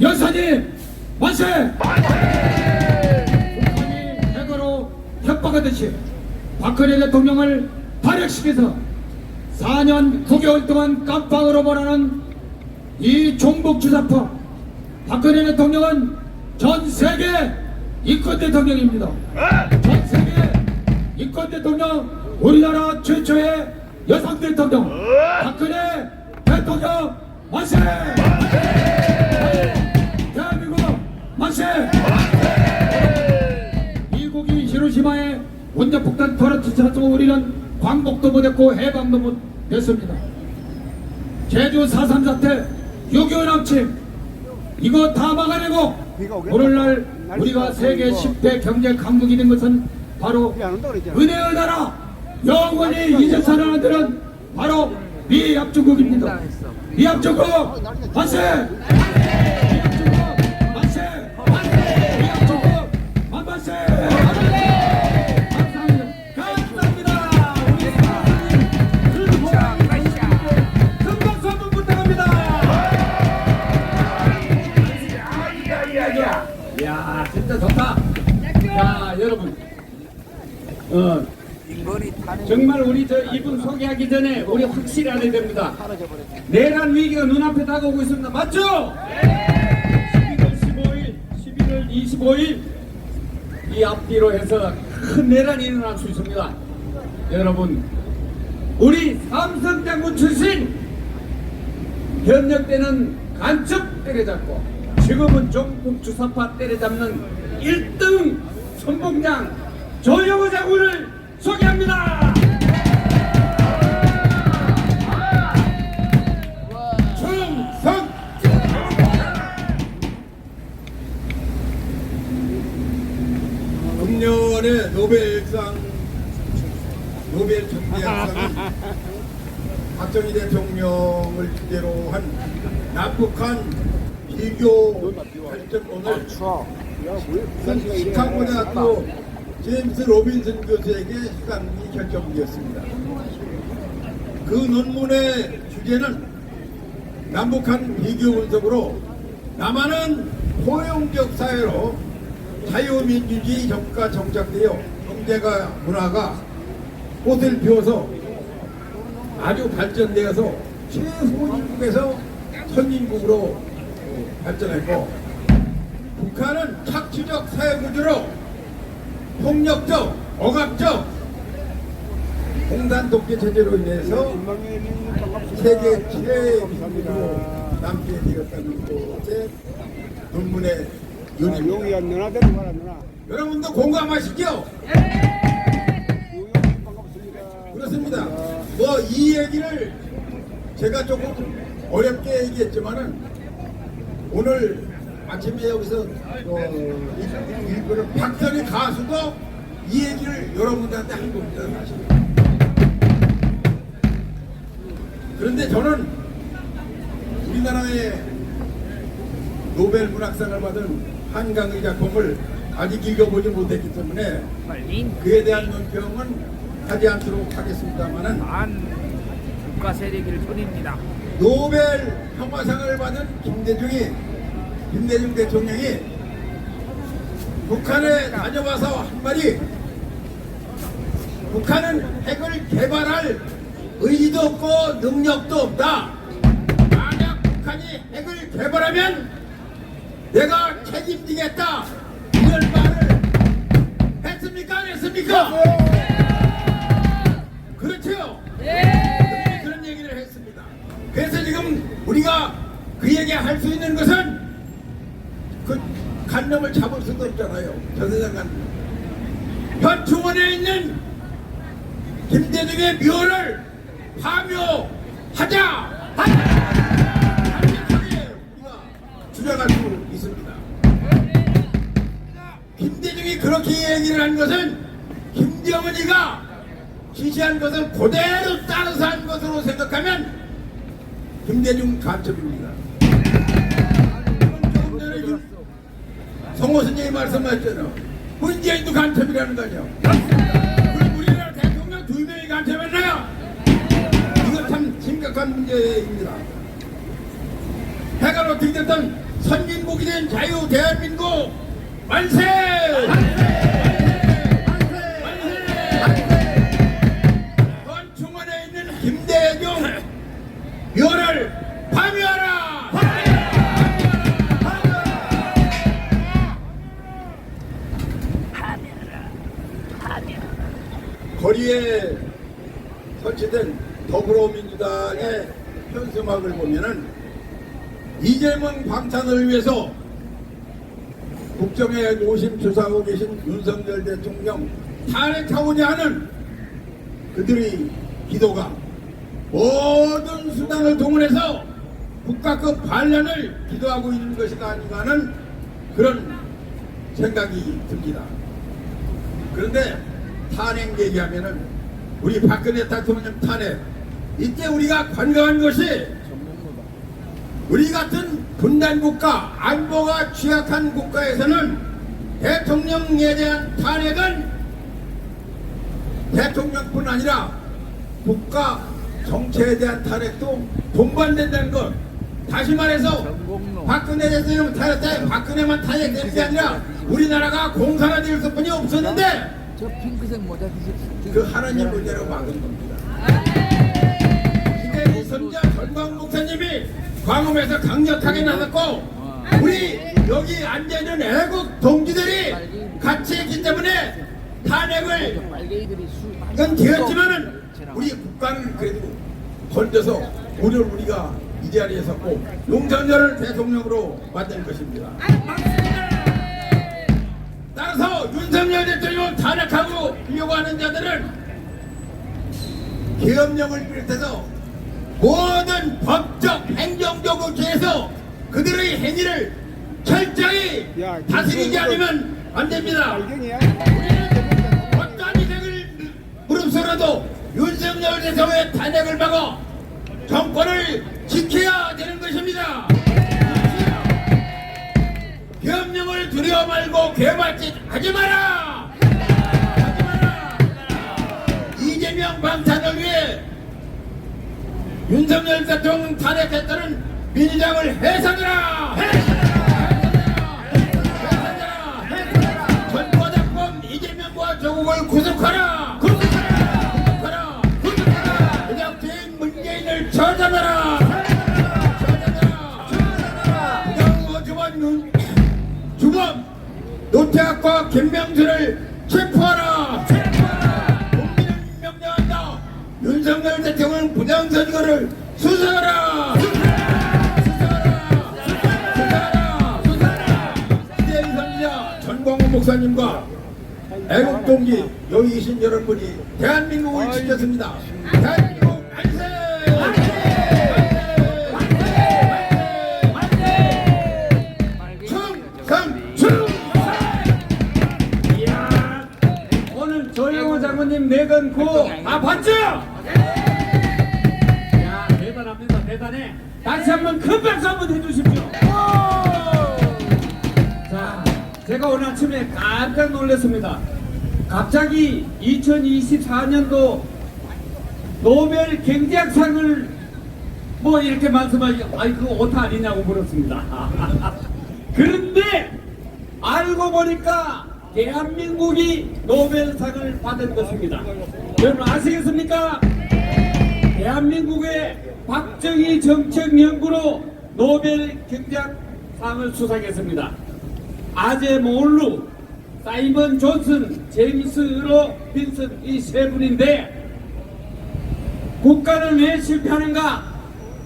여사님 만세! 북한이 핵으로 협박하듯이 박근혜 대통령을 발역시켜서 4년 9개월 동안 깜빵으로 보내는 이 종북주사파 박근혜 대통령은 전 세계 이권 대통령입니다. 전 세계 이권 대통령, 우리나라 최초의 여성 대통령 박근혜 대통령 만세! 대한민국 만세! 미국이 히로시마에 원자폭탄 터뜨려서 우리는 광복도 못했고 해방도 못했습니다. 제주 4.3 사태, 6.25 남침 이거 다 막아내고 오늘날 우리가 세계 10대 경제 강국이 된 것은 바로 은혜의 나라 영원히 잊어 살아나는 데는 바로 미합중국입니다. 미합중국 만세! 미합중국 만세! 미합중국 만세! 감사합니다. 우리 큰 박수 한번 부탁합니다. 이야, 진짜 좋다. 자, 여러분. 정말 우리 이분 소개하기 전에 우리 확실히 알아야 됩니다. 내란 위기가 눈앞에 다가오고 있습니다. 맞죠? 11월 25일 이 앞뒤로 해서 큰 내란이 일어날 수 있습니다. 여러분, 우리 삼성 장군 출신 현역 때는 간첩 때려잡고 지금은 종북 주사파 때려잡는 1등 선봉장 조영호 장군을 소개합니다. 충성! 금년에 노벨 정리학상은 박정희 대통령을 주제로 한 남북한 비교 발전론을 시카고대학교 제임스 로빈슨 교수에게 수상이 결정되었습니다. 그 논문의 주제는 남북한 비교 분석으로 남한은 포용적 사회로 자유민주주의 정가 정착되어 경제가 문화가 꽃을 피워서 아주 발전되어서 최후진국에서 선진국으로 발전했고 북한은 착취적 사회구조로 폭력적, 억압적 공산 독재 체제로 인해서 세계 최민국으로 남게 되었다는 것에 논문의 요지입니다. 여러분도 공감하시죠? 그렇습니다. 뭐 이 얘기를 제가 조금 어렵게 얘기했지만은 오늘 아침에 여기서 일부러 박선희 가수도 이 얘기를 여러분들한테 한 겁니다, 사실. 그런데 저는 우리나라의 노벨 문학상을 받은 한강의 작품을 아직 읽어보지 못했기 때문에 그에 대한 논평은 하지 않도록 하겠습니다만은 국가 세력일 뿐입니다. 노벨 평화상을 받은 김대중 대통령이 북한에 다녀와서 한 말이 북한은 핵을 개발할 의지도 없고 능력도 없다. 만약 북한이 핵을 개발하면 내가 책임지겠다. 이런 말을 했습니까? 안 했습니까? 그렇죠? 그런 얘기를 했습니다. 그래서 지금 우리가 그 얘기 할 수 있는 것은 그 간놈을 잡을 수도 없잖아요. 전 세상 간놈. 현충원에 있는 김대중의 묘를 파묘하자! 강력하게 우리가 주장할 수 있습니다. 김대중이 그렇게 얘기를 한 것은 김정은이가 지시한 것을 그대로 따라서 한 것으로 생각하면 김대중 간첩입니다. 조금 전에 성호 선생님이 말씀하셨잖아요. 문재인도 간첩이라는 거죠. 그럼 우리나라 대통령 2명이 간첩이잖아요. 이거 참 심각한 심각한 문제입니다. 해가 어떻게 됐든 선진국이 된 자유 대한민국 만세! 건충원에 있는 김대중 묘를 파묘하라! 거리에 설치된 더불어민주당의 현수막을 보면은 이재명 방탄을 위해서 국정에 노심초사하고 계신 윤석열 대통령 탄핵하고자 하는 그들의 기도가 모든 수단을 동원해서 국가급 반란을 기도하고 있는 것이가 아닌가 하는 그런 생각이 듭니다. 그런데 탄핵 얘기하면은 우리 박근혜 대통령 탄핵 이때 우리가 관광한 것이 우리 같은 분단국가 안보가 취약한 국가에서는 대통령에 대한 탄핵은 대통령뿐 아니라 국가 정체에 대한 탄핵도 동반된다는 것. 다시 말해서 박근혜 대통령 탄핵 때 박근혜만 탄핵되는 게 아니라 우리나라가 공산화될 수뿐이 없었는데 저 핑크색 모자 그 하나님 문제로 막은 겁니다. 이제 선자 전광 목사님이 광화문에서 강력하게 나섰고 우리 여기 앉아있는 애국 동지들이 같이 했기 때문에 탄핵을 빨개이들이 이건 되었지만은 우리 국가는 그래도 건져서 오늘 우리가 이 자리에 섰고 용선열을 대통령으로 만든 것입니다. 따라서 윤석열 대통령을 탄핵하고 하는 자들은 계엄령을 비롯해서 모든 법적 행정적 의회에서 그들의 행위를 철저히 다스리지 않으면 안 됩니다. 우리는 어떠한 희생을 무릅쓰러도 윤석열 대통령의 탄핵을 막아 정권을 지켜야 되는 것입니다. 계엄령을 두려워 말고 개발짓 하지 마라! 하지 마라! 이재명 방탄을 위해 윤석열 대통령 탄핵했다는 민주당을 해산하라! 해산하라! 전과작범 이재명과 조국을 구속하라! 구속하라! 부작대인 문재인을 처단하라! 주범 노태악과 김명수를 체포하라! 국민을 명령한다! 윤석열 대통령 부당선거를 수사하라! 이재명 선지자 전광훈 목사님과 애국 동지 여기 계신 여러분이 대한민국을 지켰습니다. 대한민국 만세! 오늘 조영호 장모님 내건고 다 봤죠? 야 대단합니다. 대단해. 다시 한번 큰 박수 한번 해주십시오. 자, 제가 오늘 아침에 깜짝 놀랐습니다. 갑자기 2024년도 노벨 경제학상을 뭐 이렇게 말씀하시고 아이 그거 오타 아니냐고 물었습니다. 그런데 알고 보니까 대한민국이 노벨상을 받은 것입니다. 여러분 아시겠습니까? 대한민국의 박정희 정책연구로 노벨 경제학상을 수상했습니다. 아제 몰루, 사이먼 존슨, 제임스 로 빈슨 이 세 분인데 국가는 왜 실패하는가?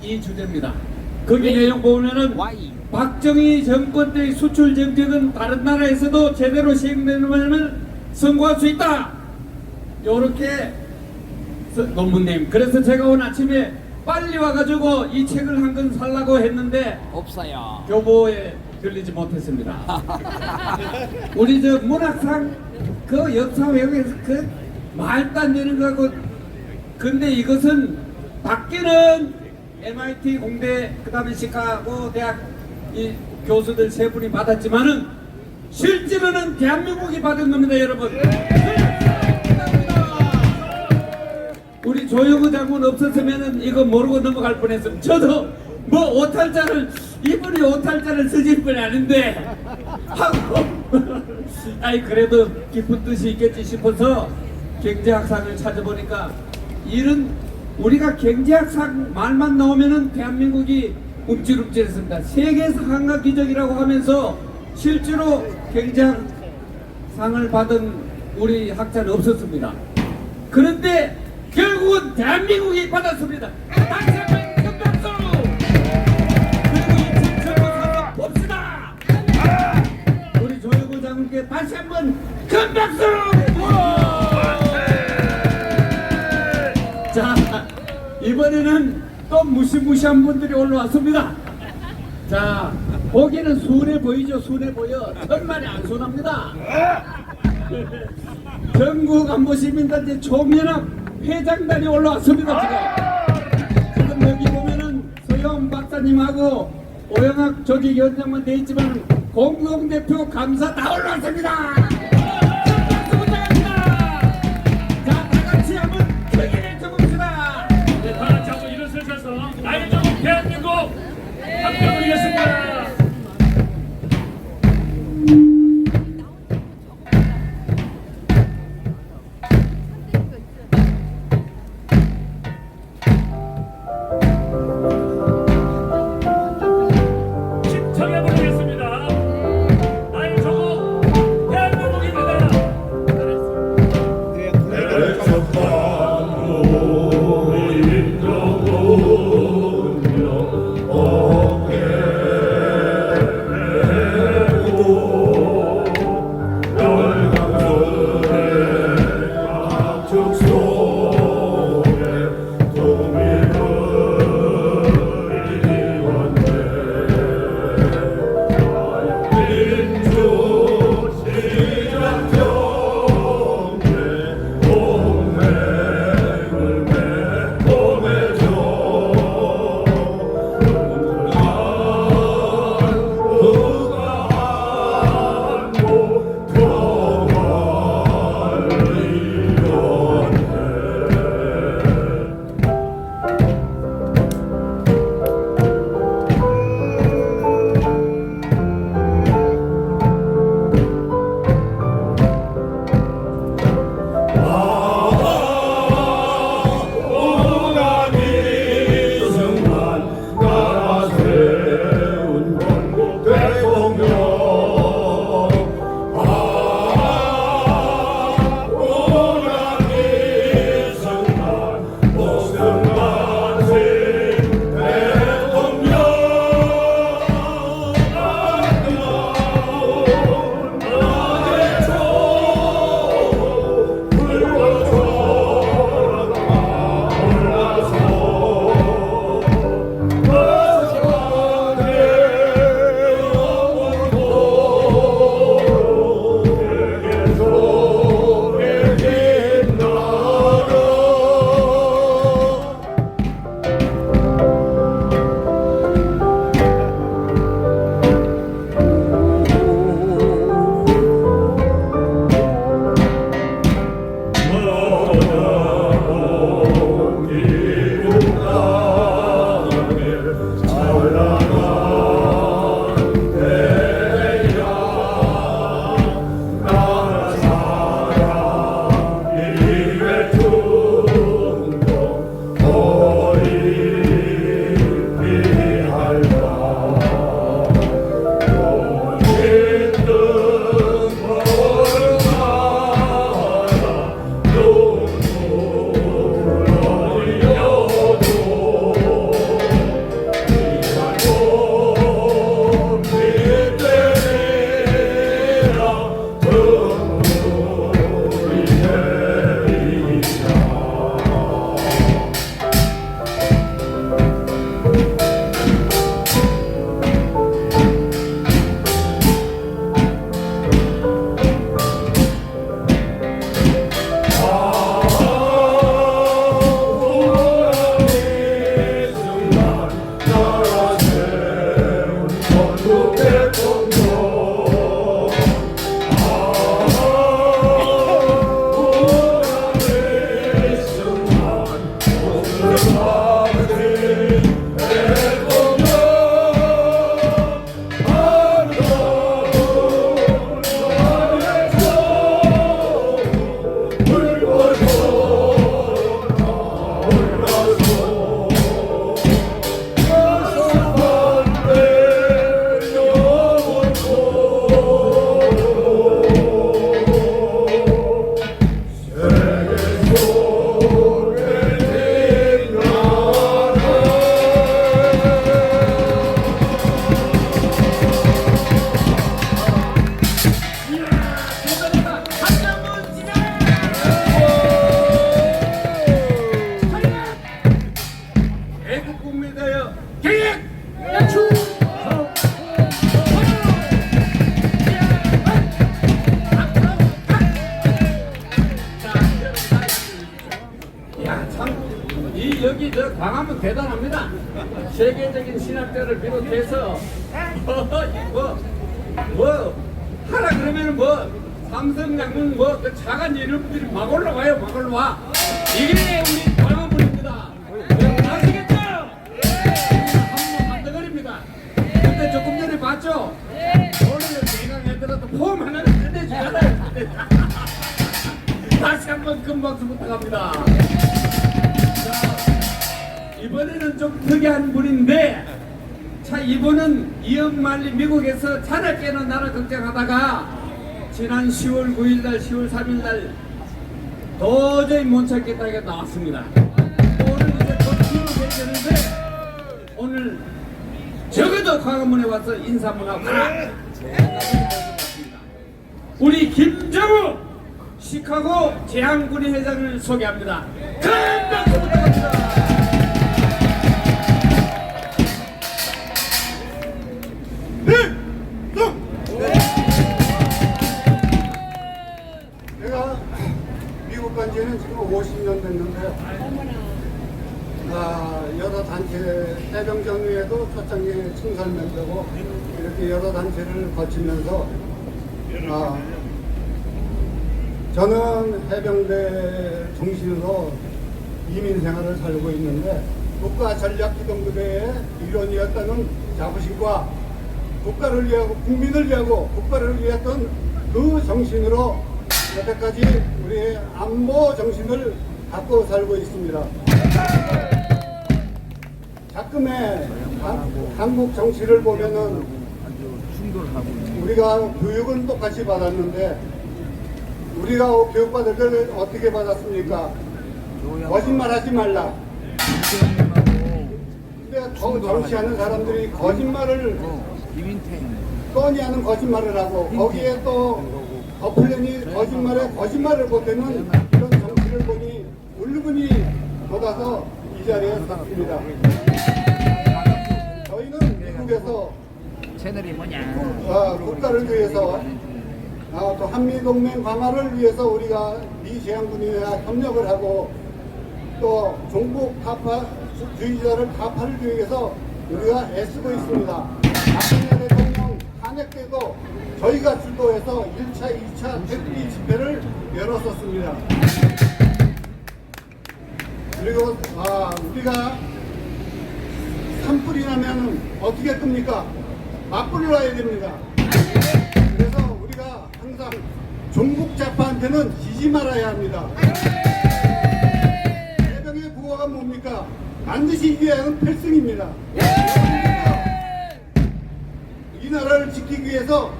이 주제입니다. 거기 내용 보면은 박정희 정권 때의 수출 정책은 다른 나라에서도 제대로 시행되면 성공할 수 있다. 요렇게 논문 내용. 그래서 제가 오늘 아침에 빨리 와가지고 이 책을 한 권 살라고 했는데 없어요. 교보에 들리지 못했습니다. 우리 저 문학상 그 역사 외국에서 그 말도 안 되는 거고 근데 이것은 밖에는 MIT 공대 그 다음에 시카고 대학 이 교수들 세 분이 받았지만은 실제로는 대한민국이 받은 겁니다, 여러분. 우리 조영우 장군 없었으면은 이거 모르고 넘어갈 뻔했어요. 저도 뭐 오탈자를 이분이 오탈자를 쓰실 분이 아닌데 하고 아이 그래도 깊은 뜻이 있겠지 싶어서 경제학상을 찾아보니까 이런 우리가 경제학상 말만 나오면은 대한민국이 움찔움찔했습니다. 세계에서 한가 기적이라고 하면서 실제로 경제학상을 받은 우리 학자는 없었습니다. 그런데 결국은 대한민국이 받았습니다. 다시 한번 큰 박수! 그리고 2019 봅시다! 우리 조영우 장군께 다시 한번 큰 박수! 자, 이번에는 또 무시무시한 분들이 올라왔습니다. 자, 보기에는 순해 보이죠? 순해 보여. 천만이 안 순합니다. 전국 안보시민단체 총연합 회장단이 올라왔습니다. 지금 여기 보면은 서영 박사님하고 오영학 조직위원장만 돼 있지만 공동대표 감사 다 올라왔습니다. 박수 부탁합니다. 자, 다 같이 한번 크게 외쳐봅시다. 네, 다 같이 한번 일어서셔서 나의 정은 대한민국 함께 부르겠습니다. 힘차게 부르겠습니다. 나의 정은 대한민국 야, 참, 여기 저 광화문 대단합니다. 세계적인 신학자를 비롯해서, 하라 그러면은 삼성양문 그 작은 이름들이 막 올라와요, 막 올라와. 이게 우리 광화문입니다. 아시겠죠? 한번 덩어리입니다. 근데 조금 전에 봤죠? 오늘 대강애들한테 폼 하나를 끝내주잖아요. 다시 한번 큰 박수 부탁합니다. 자, 이번에는 좀 특이한 분인데, 자, 이분은 이영만리 미국에서 자다 깨는 나라 걱정하다가 지난 10월 9일날, 10월 3일날 도저히 못 찾겠다 해서 나왔습니다. 오늘 이제 곧 귀국해야 되는데 오늘 적어도 광화문에 와서 인사 한번 하고 가라. 우리 김정우 시카고 재향군인 회장을 소개합니다. 큰 박수 부탁합니다. 내가 미국 간 지는 지금 50년 됐는데요. 여러 단체 해병정위에도 초창기 청산면되고 이렇게 여러 단체를 거치면서 저는 해병대 중심으로 이민 생활을 살고 있는데 국가 전략기동부대의 일원이었다는 자부심과 국가를 위하고 국민을 위하고 국가를 위했던 그 정신으로 여태까지 우리의 안보 정신을 갖고 살고 있습니다. 가끔의 한국 정치를 보면은 우리가 교육은 똑같이 받았는데 우리가 교육받을 때 어떻게 받았습니까? 거짓말하지 말라. 근데 정치하는 사람들이 거짓말을 뻔히 하는 거짓말을 하고 거기에 또 더플랜이 거짓말을 보태는 이런 정치를 보니 울분이 돋아서 이 자리에 섰습니다. 저희는 미국에서 채널이 뭐냐? 국가를 위해서 또 한미동맹 강화를 위해서 우리가 미 재향군이와 협력을 하고 또 종북 타파주의자를 타파를 위해서 우리가 애쓰고 있습니다. 박근혜 대통령 탄핵 때도 저희가 주도해서 1차, 2차 대피 집회를 열었었습니다. 그리고 우리가 산불이 나면 어떻게 끕니까? 맞불을 놔야 됩니다. 그래서 우리가 항상 종북 좌파한테는 지지 말아야 합니다. 해병의 구호가 뭡니까? 반드시 이겨야 하는 필승입니다. 이 나라를 지키기 위해서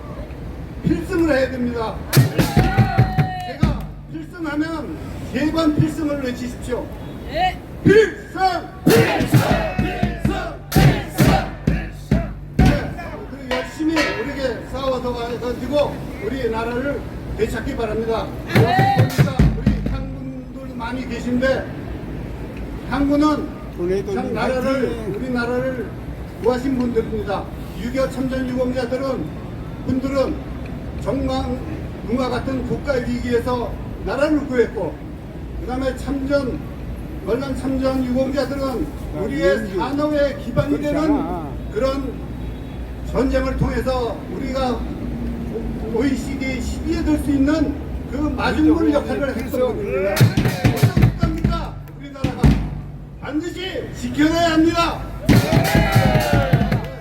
필승을 해야 됩니다. 제가 필승하면 3번 필승을 외치십시오. 필승! 필승! 필승! 필승! 네, 열심히 우리에게 싸워서 가지고 우리 나라를 되찾기 바랍니다. 보니까 우리 향군들 많이 계신데 향군은 참 우리 나라를 구하신 분들입니다. 6.25 참전 유공자분들은 정강궁과 같은 국가 위기에서 나라를 구했고, 그 다음에 월남 참전 유공자들은 우리의 산업의 기반이 되는 그런 전쟁을 통해서 우리가 OECD 10위에 들 수 있는 그 마중물 역할을 했던 분입니다. 어떤 국가입니까? 우리나라가 반드시 지켜내야 합니다.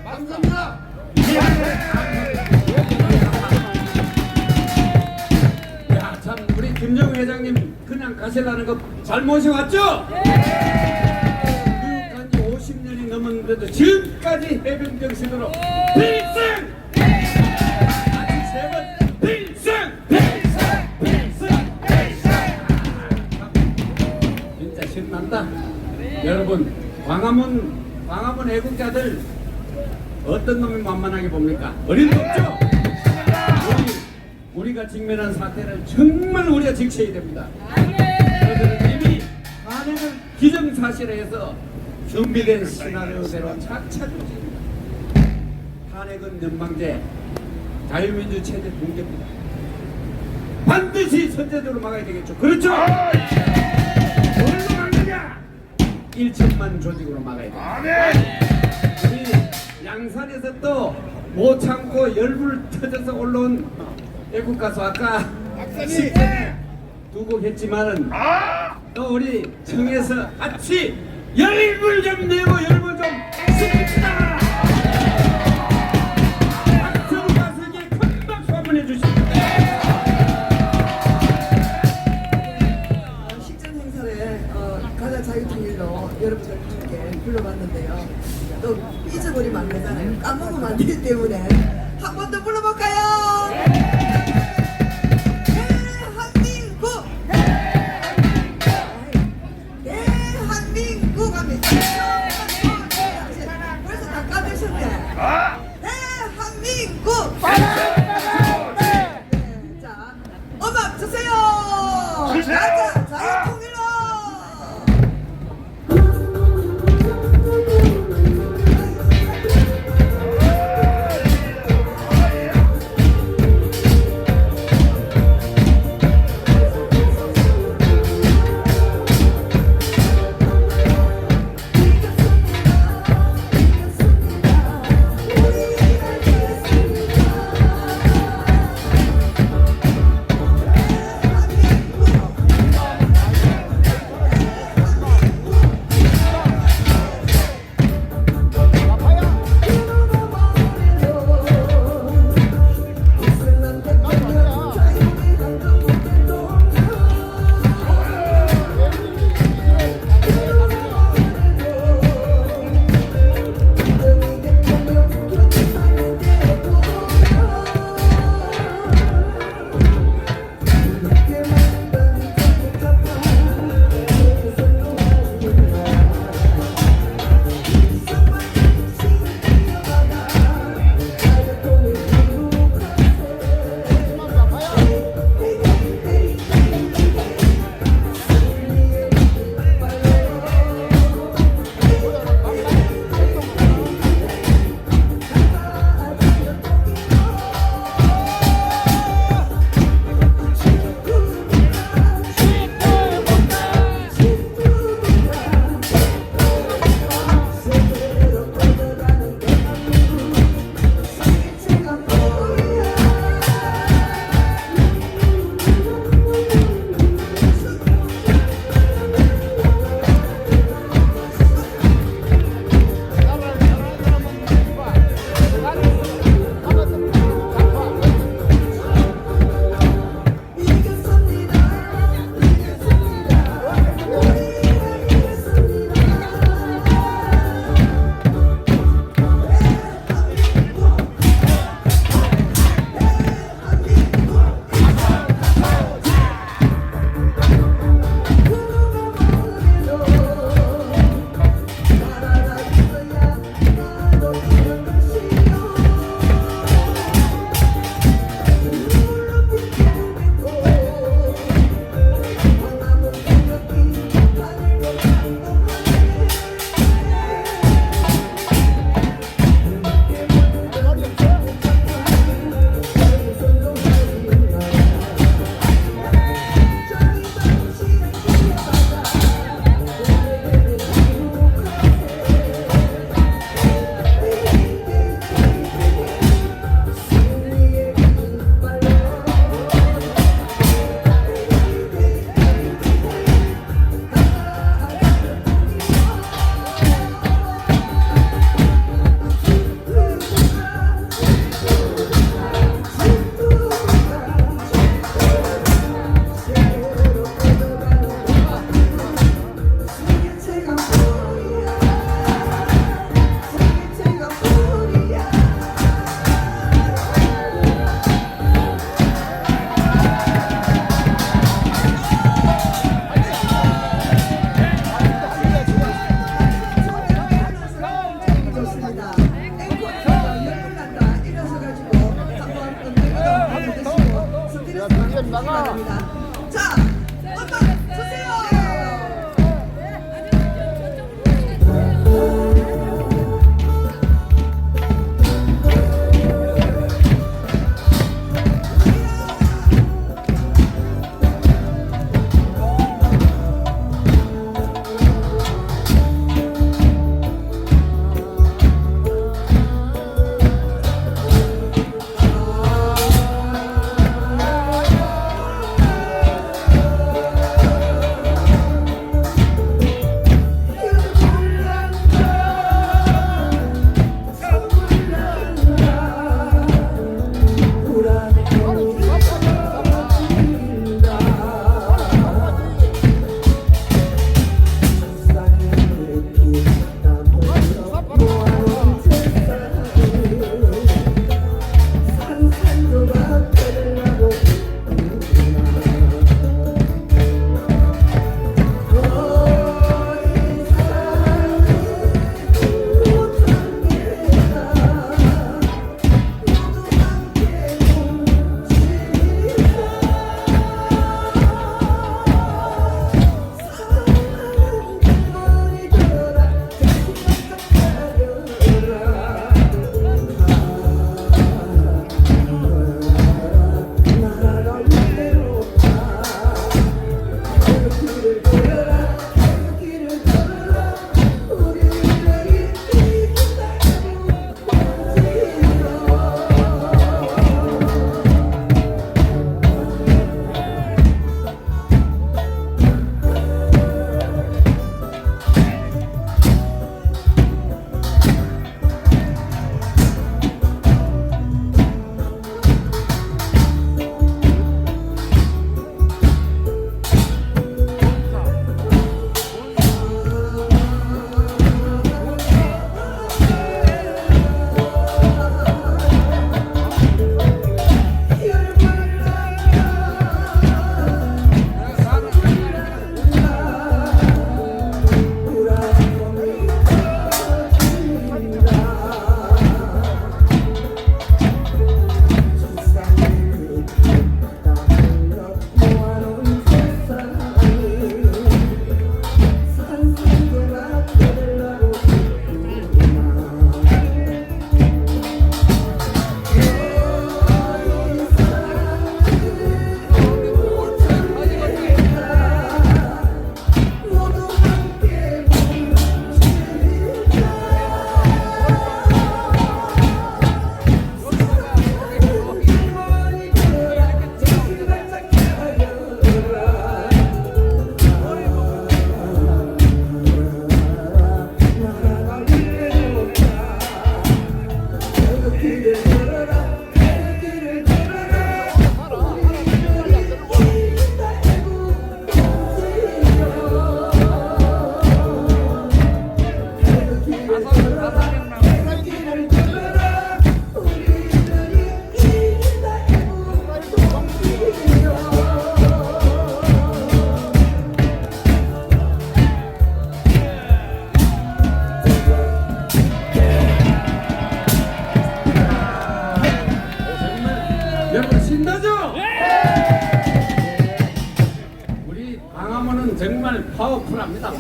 감사합니다. 야, 참 우리 김정우 회장님 그냥 가시려는 거 잘 모셔왔죠? 교육한 지 50년이 넘었는데도 지금까지 해병 정신으로 필승! 아직 3번 필승! 필승! 필승! 필승! 진짜 신난다. 여러분, 광화문 애국자들 어떤 놈이 만만하게 봅니까? 어림도 없죠? 우리가 직면한 사태를 정말 우리가 지켜야 됩니다. 그들은 이미 탄핵을 기정사실화해서 준비된 시나리오대로 차차 탄핵은 연방제, 자유민주 체제 붕괴입니다. 반드시 선제적으로 막아야 되겠죠. 그렇죠? 1천만 조직으로 막아야 돼. 우리 양산에서 또 못 참고 열불 터져서 올라온 애국 가수 아까 10분 두곡 했지만은 또 우리 청에서 같이 열불 좀 내고 열불 좀 씁시다. 박성 가수에게 큰 박수 한번 해주시죠. 식전 행사를 가자 자유통일로 여러분들 함께 불러봤는데요. 또 잊어버리면 안 되잖아요. 까먹으면 안 되기 때문에 한 번 더 불러볼까요? 대한민국! 대한민국 하면 벌써 다 까드셨네. 대한민국! 네, 자, 음악 주세요! 가자 자유통일로!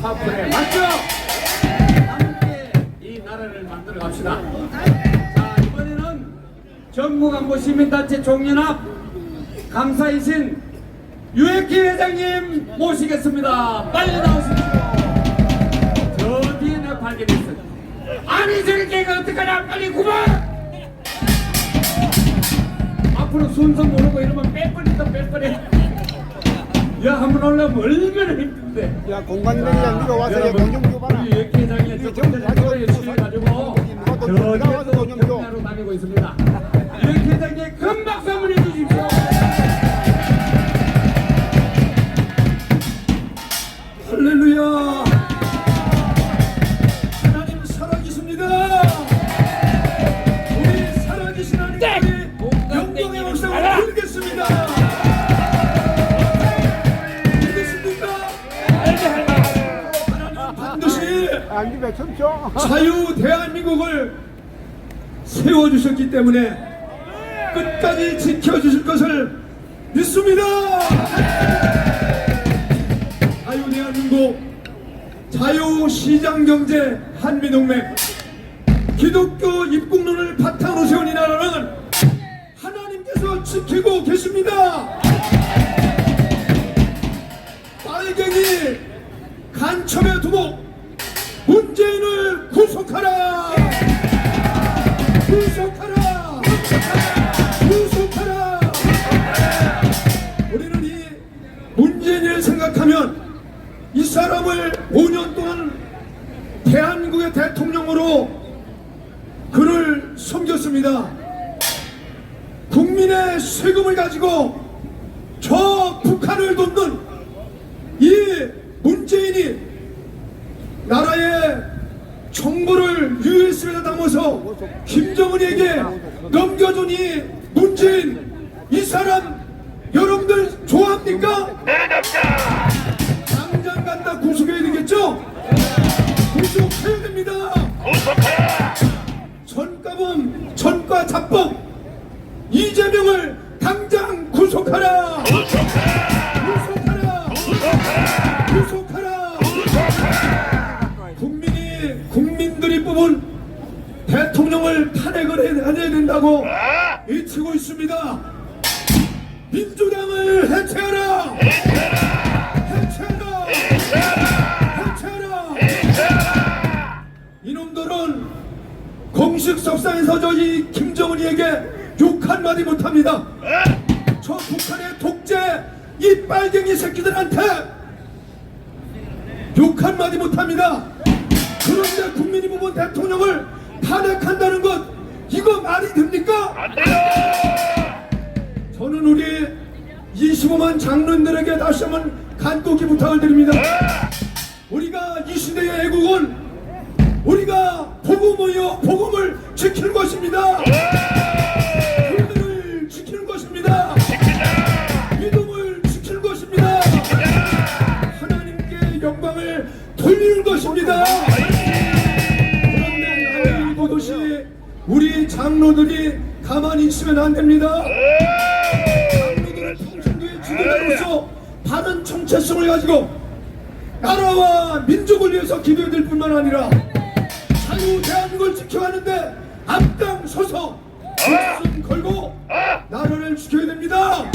파풀에 맞죠? 함께 이 나라를 만들어 갑시다. 자, 이번에는 정무간부 시민단체 종연합 감사이신 유해기 회장님 모시겠습니다. 빨리 나오십시오. 저 뒤에 내가 발견했어요. 아니 저렇게 어떡하냐, 빨리 그만! 앞으로 순서 모르고 이러면 빼버린다, 빼버려. 야, 한번 올라오면 얼마나 힘든데. 야, 공관장이야, 네가 와서 여러분, 공정 줘봐라. 우리 유해기 회장이 조금 전에 노래에 취해가지고 저기에 또 경례하러 다니고 있습니다. 유해기 회장님 큰 박수 한번 해주십시오. 할렐루야. 하나님 살아계십니다. 우리 살아계신 하나님께 영광의 박수를 드리겠습니다. 믿으십니까? 하나님 반드시 안집에 춤춰. 자유 대한민국을 세워주셨기 때문에 끝까지 지켜주실 것을 믿습니다. 자유 대한민국, 자유 시장경제 한미동맹, 기독교 입국론을 바탕으로 세운 이 나라는 하나님께서 지키고 계십니다. 빨갱이 간첩의 두목 문재인을 구속하라! 구속하라! 구속하라! 우리는 이 문재인을 생각하면 이 사람을 5년 동안 대한민국의 대통령으로 그를 섬겼습니다. 국민의 세금을 가지고 저 북한을 돕는 이 문재인이 나라의 정보를 USB에다 담아서 김정은에게 넘겨준 이 문재인, 이 사람 여러분들 좋아합니까? 당장 갖다 구속해야 되겠죠? 구속해야 됩니다. 전과범, 전과자법 이재명을 당장 구속하라. 구속하라. 구속하라. 국민들이 뽑은 대통령을 탄핵을 해야 된다고 외치고 있습니다. 민주당을 해체하라. 해체하라. 해체하라. 이놈들은 공식 석상에서 저희 김정은이에게 욕 한마디 못합니다. 저 북한의 독재 이 빨갱이 새끼들한테 욕 한마디 못합니다. 그런데 국민이 뽑은 대통령을 탄핵한다는 것, 이거 말이 됩니까? 안 돼요! 저는 우리 25만 장로님들에게 다시 한번 간곡히 부탁을 드립니다. 우리가 이 시대의 애국은 우리가 복음이요, 복음을 지키는 것입니다. 불들을 지키는 것입니다. 믿음을 지키는 것입니다. 하나님께 영광을 돌리는 것입니다. 그런데 하나님 보듯이 우리 장로들이 가만히 있으면 안 됩니다. 장로들은 평신도의 지도자로서 바른 정체성을 가지고 나라와 민족을 위해서 기도해야 될 뿐만 아니라 자유 대한민국을 지켜가는데 앞장서서 목숨 걸고 나라를 지켜야 됩니다.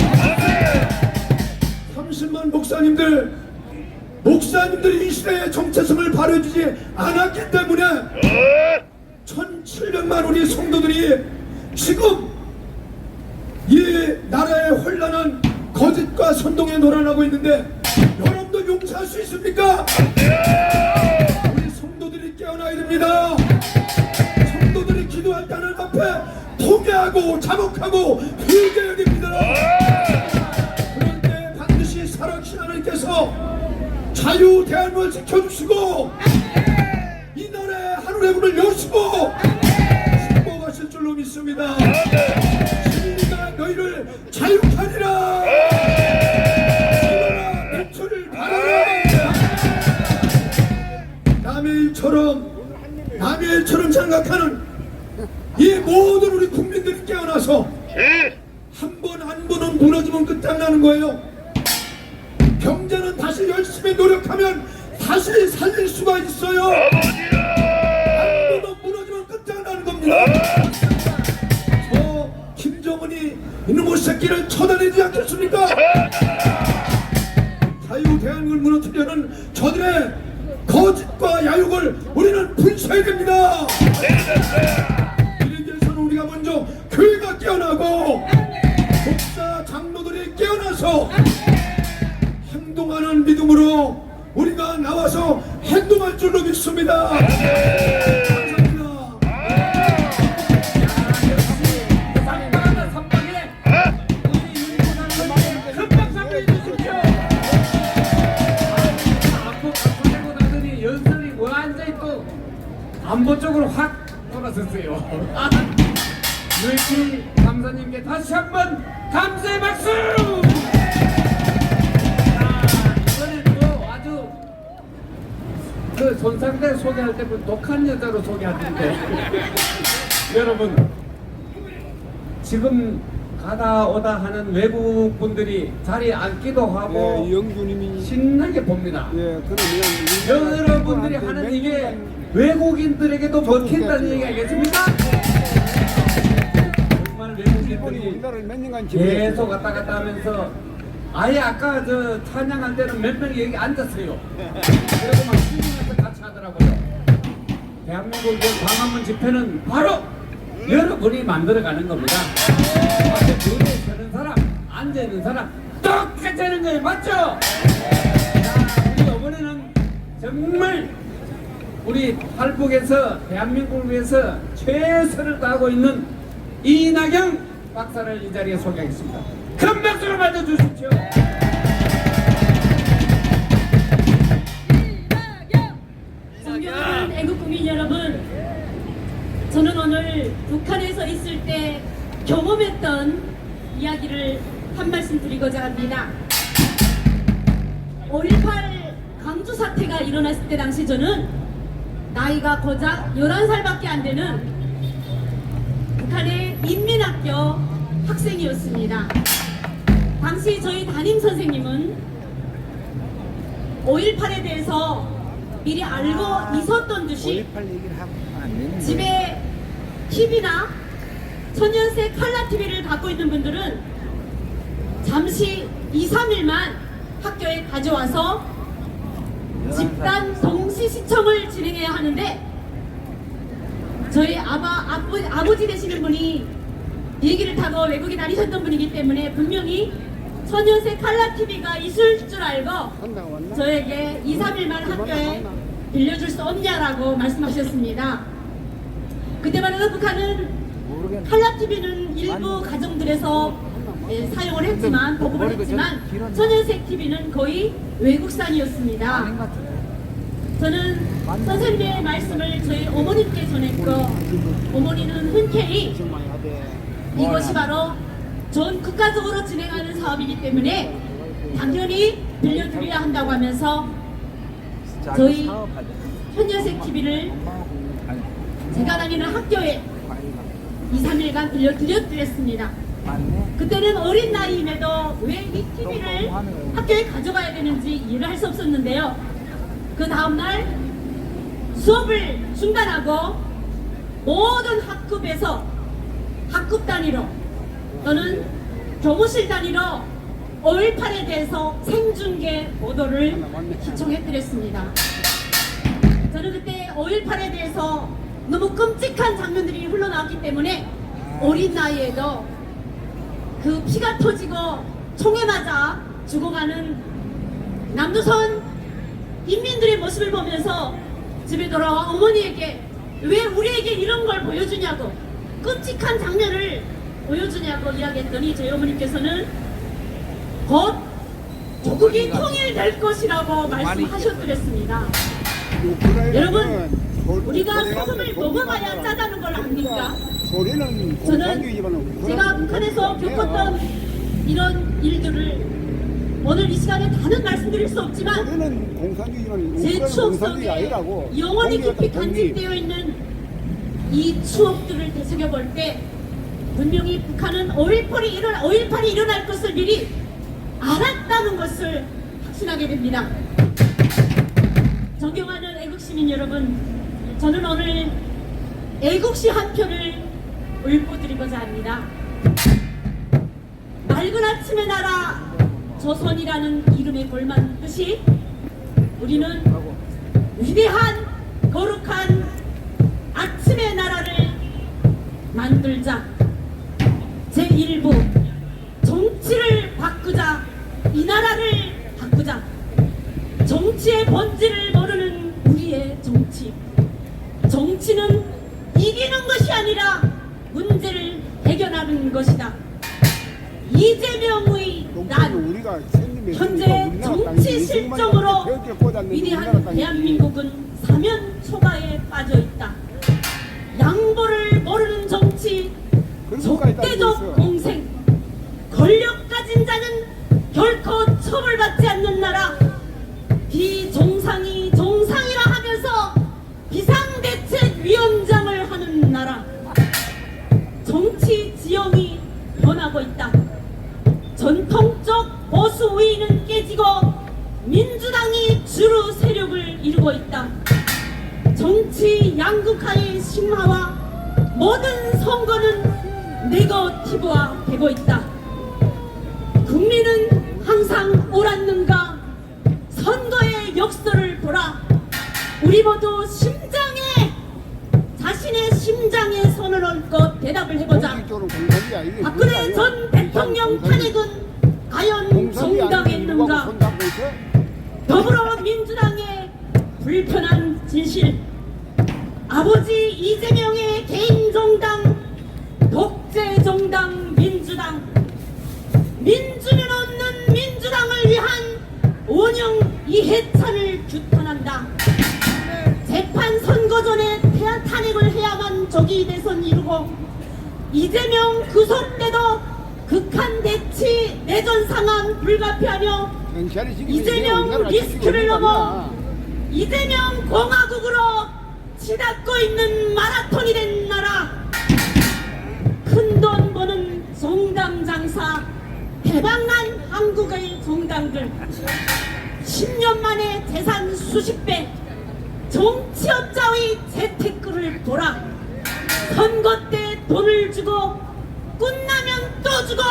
30만 목사님들이 이 시대의 정체성을 발휘해주지 않았기 때문에 1700만 우리 성도들이 지금 이 나라의 혼란한 거짓과 선동에 놀아나고 있는데 여러분도 용서할 수 있습니까? 우리 성도들이 깨어나야 됩니다. 성도들이 기도할 때는 앞에 통회하고 자복하고 회개해야 됩니다. 그럴 때 반드시 살아계신 하나님께서 자유 대한민국을 지켜주시고 이 나라의 하늘의 문을 여시고 축복하실 줄로 믿습니다. 진리가 너희를 자유케 하리라. 주너라 빛을 발하라. 남의 일처럼 생각하는 이 모든 우리 국민들이 깨어나서 한 번은 무너지면 끝장나는 거예요. 경제는 다시 열심히 노력하면 다시 살릴 수가 있어요. 한번더 무너지면 끝장나는 겁니다. 저 김정은이 이놈의 새끼를 쳐다내지 않겠습니까? 자유 대한민국을 무너뜨려는 저들의 거짓과 야욕을 우리는 불쳐야 됩니다. 이에 대해서는 우리가 먼저 교회가 깨어나고 목사 장로들이 깨어나서 행동하는 믿음으로 우리가 나와서 행동할 줄로 믿습니다. 감사합니다. 안보 쪽으로 확 돌아섰어요. 유일치 감사님께 다시 한번 감사의 박수! 이번엔 또 아주 그 손상대 소개할 때 그 독한 여자로 소개하던데 여러분 지금 가다 오다 하는 외국 분들이 자리에 앉기도 하고 신나게 봅니다. 여러분들이 하는 이게 외국인들에게도 먹힌다는 얘기 아니겠습니까? 정말 외국인들이 계속 왔다 갔다 하면서 아예 아까 저 찬양할 때는 몇 명이 여기 앉았어요. 그리고 막 신중해서 같이 하더라고요. 대한민국 광화문 집회는 바로 여러분이 만들어가는 겁니다. 앞에 무대에 서는 사람, 앉아있는 사람 똑같이 하는 거예요. 맞죠? 자, 우리 어머니는 정말 우리 탈북에서 대한민국을 위해서 최선을 다하고 있는 이낙영 박사를 이 자리에 소개하겠습니다. 큰 박수로 맞아주십시오. 존경하는 애국국민 여러분, 저는 오늘 북한에서 있을 때 경험했던 이야기를 한 말씀 드리고자 합니다. 5.18 강주 사태가 일어났을 때 당시 저는 나이가 고작 11살밖에 안 되는 북한의 인민학교 학생이었습니다. 당시 저희 담임 선생님은 5.18에 대해서 미리 알고 있었던 듯이 집에 TV나 천연색 칼라 TV를 갖고 있는 분들은 잠시 2~3일만 학교에 가져와서 집단 동시 시청을 진행해야 하는데 저희 아버지 되시는 분이 비행기를 타고 외국에 다니셨던 분이기 때문에 분명히 천연색 칼라 TV가 있을 줄 알고 저에게 2~3일만 학교에 빌려줄 수 없냐라고 말씀하셨습니다. 그때만 해도 북한은 칼라 TV는 일부 가정들에서 사용을 했지만 보급을 했지만 천연색 TV는 거의 외국산이었습니다. 저는 선생님의 말씀을 저희 어머님께 전했고 어머니는 흔쾌히 이것이 바로 전 국가적으로 진행하는 사업이기 때문에 당연히 빌려드려야 한다고 하면서 저희 천연색 TV를 제가 다니는 학교에 2~3일간 빌려드렸습니다. 그때는 어린 나이임에도 왜 이 TV를 학교에 가져가야 되는지 이해를 할 수 없었는데요. 그 다음날 수업을 중단하고 모든 학급에서 학급 단위로 또는 교무실 단위로 5.18에 대해서 생중계 보도를 시청해드렸습니다. 저는 그때 5.18에 대해서 너무 끔찍한 장면들이 흘러나왔기 때문에 어린 나이에도 그 피가 터지고 총에 맞아 죽어가는 남조선 인민들의 모습을 보면서 집에 돌아와 어머니에게 왜 우리에게 이런 걸 보여주냐고 끔찍한 장면을 보여주냐고 이야기했더니 저희 어머니께서는 곧 조국이 통일될 것이라고 말씀하셨더랬습니다. 여러분, 우리가 소금을 먹어봐야 짜다는 걸 압니까? 저는 제가 북한에서 겪었던 이런 일들을 오늘 이 시간에 다는 말씀드릴 수 없지만 제 추억 속에 영원히 깊이 간직되어 있는 이 추억들을 되새겨볼 때 분명히 북한은 5.18이 일어날 것을 미리 알았다는 것을 확신하게 됩니다. 존경하는 애국시민 여러분, 저는 오늘 애국시 한 표를 울고드리고자 합니다. 맑은 아침의 나라 조선이라는 이름에 걸맞듯이 우리는 위대한 거룩한 아침의 나라를 만들자. 제1부 정치를 바꾸자. 이 나라를 바꾸자. 정치의 본질을 모르는 우리의 정치. 정치는 이기는 것이 아니라 문제를 해결하는 것이다. 이재명의 난, 현재 정치 실정으로 위대한 대한민국은 사면 초가에 빠져 있다. 양보를 모르는 정치, 적대적 공생, 권력 가진 자는 결코 처벌받지 않는 나라, 비정상이 정상이라 하면서 비상대책위원장을 하는 나라. 정치 지형이 변하고 있다. 전통적 보수 우위는 깨지고 민주당이 주류 세력을 이루고 있다. 정치 양극화의 심화와 모든 선거는 네거티브화 되고 있다. 국민은 항상 옳았는가? 선거의 역설을 보라. 우리 모두 자신의 심장에 손을 얹고 대답을 해보자. 박근혜 전 대통령 탄핵은 과연 정당했는가? 더불어민주당의 불편한 진실, 아버지 이재명의 개인정당, 독재정당 민주당, 민주는 없는 민주당을 위한 원형 이해찬을 규탄한다. 재판 선거 전에 탄핵을 해야만 조기 대선 이루고 이재명 구속 때도 극한 대치 내전 상황 불가피하며 이재명 리스크를 넘어 이재명 공화국으로 치닫고 있는 마라톤이 된 나라. 큰돈 버는 정당 장사, 대박난 한국의 정당들, 10년 만에 재산 수십 배, 정치업자의 재테크를 보라. 선거 때 돈을 주고 끝나면 또 주고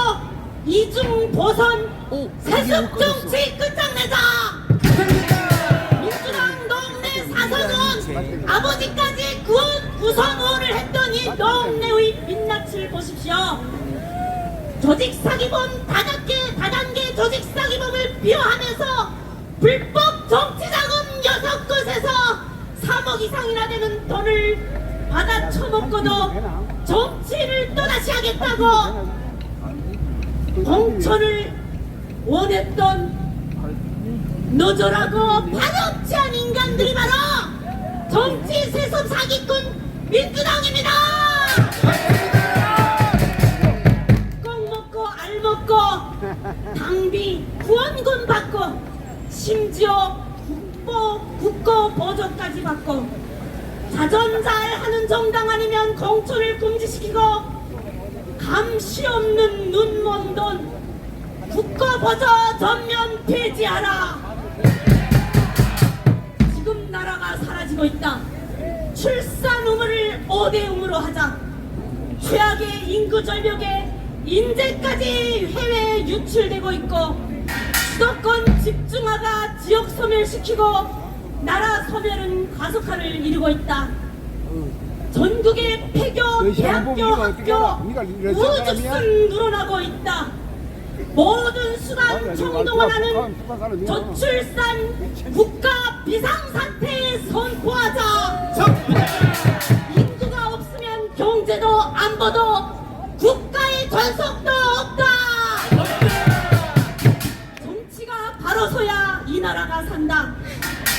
이중 보선 세습 정치 끝장내자. 민주당 동네 사선원 아버지까지 구성원을 했더니 동네의 민낯을 보십시오. 조직사기범 다단계 조직사기범을 비호하면서 불법 정치자금 6곳에서 3억 이상이나 되는 돈을 받아 처먹고도 정치를 또다시 하겠다고 공천을 원했던 노조라고 발업치한 인간들이 바로 정치 세습 사기꾼 민주당입니다. 꼭 먹고 알 먹고 당비 후원금 받고 심지어 국고 보조까지 받고 자전잘하는 정당 아니면 공천을 금지시키고 감시 없는 눈먼 돈 국고 보조 전면 폐지하라. 지금 나라가 사라지고 있다. 출산 의무를 5대 의무로 하자. 최악의 인구 절벽에 인재까지 해외에 유출되고 있고 수도권 집중화가 지역 소멸시키고 나라 소멸은 가속화를 이루고 있다. 전국의 폐교, 대학교, 학교, 우주순 늘어나고 있다. 모든 수단 총동원하는 저출산 국가 비상사태에 선포하자. 인구가 없으면 경제도 안보도 국가의 전속도 없다. 정치가 바로서야 이 나라가 산다.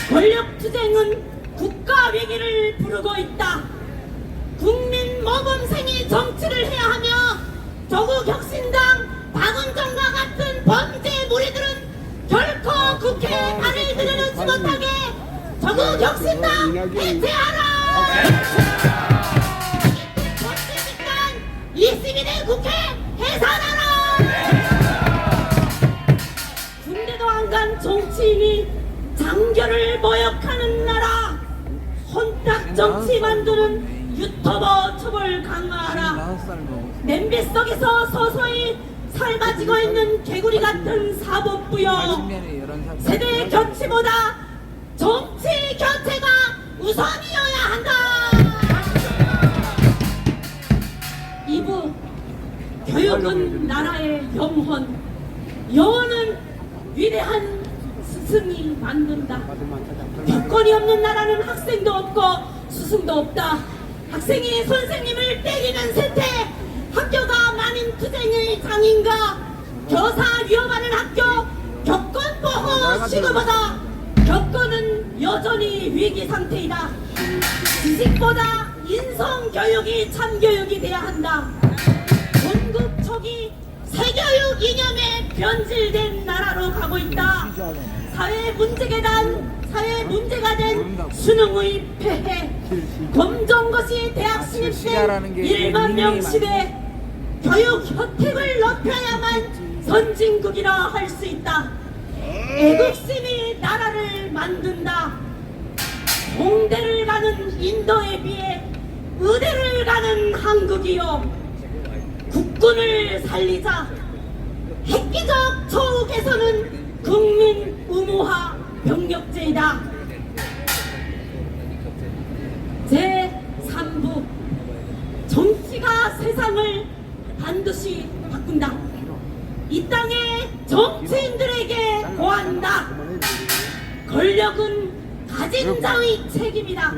권력투쟁은 국가 위기를 부르고 있다. 국민 모범생이 정치를 해야 하며 조국혁신당 박은정과 같은 범죄 무리들은 결코 국회에 발을 들여놓지 못하게 조국혁신당 해체하라. 범죄 집단 22대 국회 해산하라. 군대도 안 간 정치인이 장교를 모욕한 하는 나라 혼탁 정치 만드는 유튜버 처벌 강화하라. 냄비 속에서 서서히 삶아지고 있는 개구리 같은 사법부여, 세대 교체보다 정치 교체가 우선이어야 한다. 2부 교육은 나라의 영혼, 영혼은 위대한 스승이 만든다. 교권이 없는 나라는 학생도 없고 스승도 없다. 학생이 선생님을 때리는 세태, 학교가 만인투쟁의 장인가, 교사 위험하는 학교, 교권보호 시급하다. 교권은 여전히 위기 상태이다. 지식보다 인성교육이 참교육이 돼야 한다. 건국 초기 세교육 이념에 변질된 나라로 가고 있다. 사회 문제가 된 수능의 폐해, 검정고시 대학 신입생 1만 명 시대, 교육 혜택을 높여야만 선진국이라 할 수 있다. 애국심이 나라를 만든다. 홍대를 가는 인도에 비해 의대를 가는 한국이요, 국군을 살리자. 획기적 초우 개선은 국민 의무화 병력제이다. 제3부 정치가 세상을 반드시 바꾼다. 이 땅의 정치인들에게 고한다. 권력은 가진 자의 책임이다.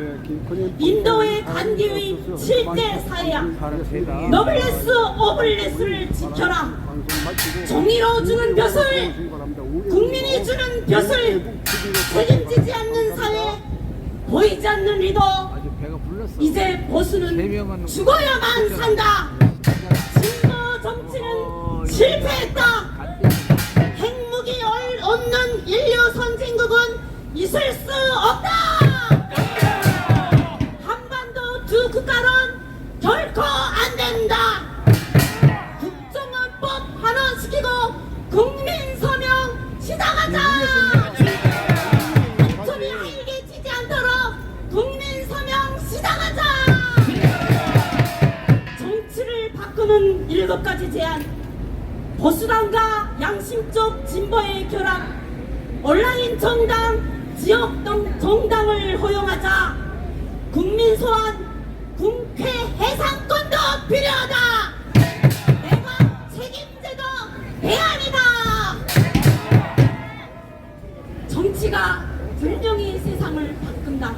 인도의 간디의 7대 사회야. 노블레스 오블레스를 지켜라. 정의로 주는 벼슬, 국민이 주는 벼슬, 책임지지 않는 사회, 보이지 않는 리더. 이제 보수는 죽어야만 산다. 진보 정치는 실패했다. 핵무기 없는 인류 선진국은 있을 수 없다. 한반도 두 국가론 결코 안 된다. 국정원법 환원시키고 국민 서명 시작하자. 한점이 하얘지지 않도록 국민 서명 시작하자. 정치를 바꾸는 7가지 제안. 보수당과 양심적 진보의 결합. 온라인 정당, 지역 정당을 허용하자. 국민 소환, 국회 해상권도 필요하다. 내가 책임제도 대안이다. 정치가 분명히 세상을 바꾼다.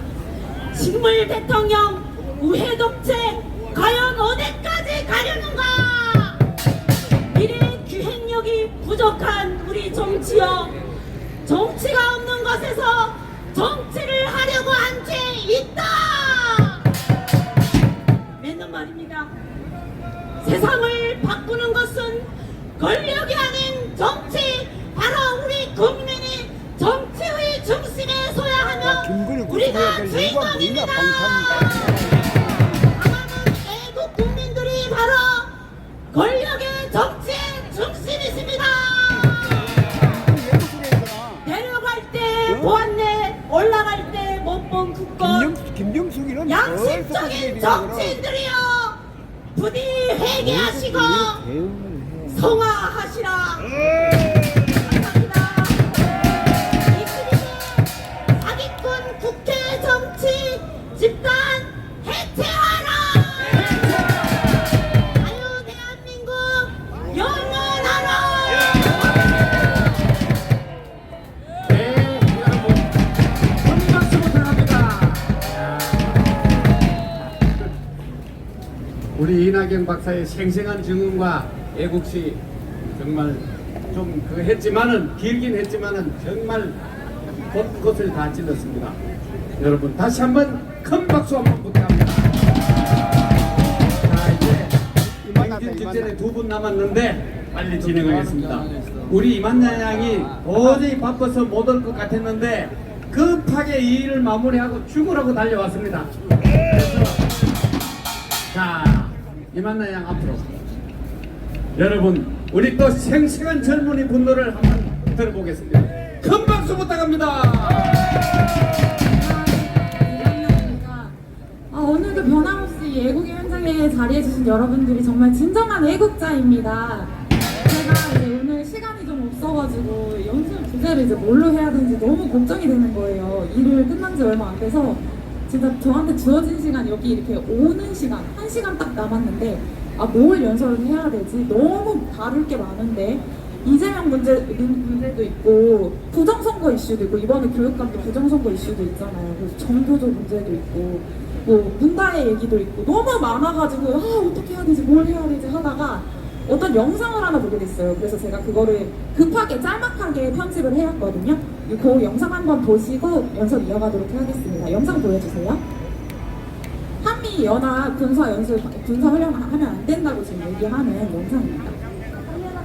식물 대통령, 우회 독재, 과연 어디까지 가려는가? 미래 기획력이 부족한 우리 정치여, 정치가 없는 곳에서 정치를 하려고 한 죄 있다. 맞는 말입니다. 세상을 바꾸는 것은 권력이 아닌 정치, 바로 우리 국민이 정치의 중심에 서야 하며 우리가 주인공입니다. 강함은 애국 국민들이 바로 권력의 정치의 중심이십니다. 내려갈 때 보았네, 올라갈 때 못 본 국권. 양심적인 정치인들이여, 부디 회개하시고 성화하시라. 감사합니다. 22대 사기꾼 국회 정치 집단 해체하라. 자유 대한민국 영원하라. 네, 여러분, 큰 박수 부탁합니다. 우리 이낙연 박사의 생생한 증언과 애국시 정말 좀 했지만은, 길긴 했지만은 정말 곳곳을 다 찔렀습니다. 여러분 다시 한번 큰 박수 한번 부탁합니다. 자, 이제 행진 직전에 2분 남았는데 빨리 진행하겠습니다. 우리 이만나 양이 도저히 바빠서 못 올 것 같았는데 급하게 이 일을 마무리하고 출근하고 달려왔습니다. 그래서 자, 이만나 양 앞으로. 여러분, 우리 또 생생한 젊은이 분노를 한번 들어보겠습니다. 큰 박수 부탁합니다. 이렇게 변함없이 애국의 현장에 자리해주신 여러분들이 정말 진정한 애국자입니다. 제가 이제 오늘 시간이 좀 없어가지고 연습 주제를 이제 뭘로 해야 되는지 너무 걱정이 되는 거예요. 일을 끝난 지 얼마 안 돼서 진짜 저한테 주어진 시간 여기 이렇게 오는 시간 1시간 딱 남았는데 뭘 연설을 해야 되지? 너무 다룰 게 많은데 이재명 문제도 있고 부정선거 이슈도 있고 이번에 교육감도 부정선거 이슈도 있잖아요. 그래서 정교조 문제도 있고 뭐 문다의 얘기도 있고 너무 많아가지고 어떻게 해야 되지 뭘 해야 되지 하다가 어떤 영상을 하나 보게 됐어요. 그래서 제가 그거를 급하게 짤막하게 편집을 해왔거든요. 그 영상 한번 보시고 연설 이어가도록 하겠습니다. 영상 보여주세요. 한미 연합 군사 훈련 하면 안 된다고 지금 얘기하는 영상입니다.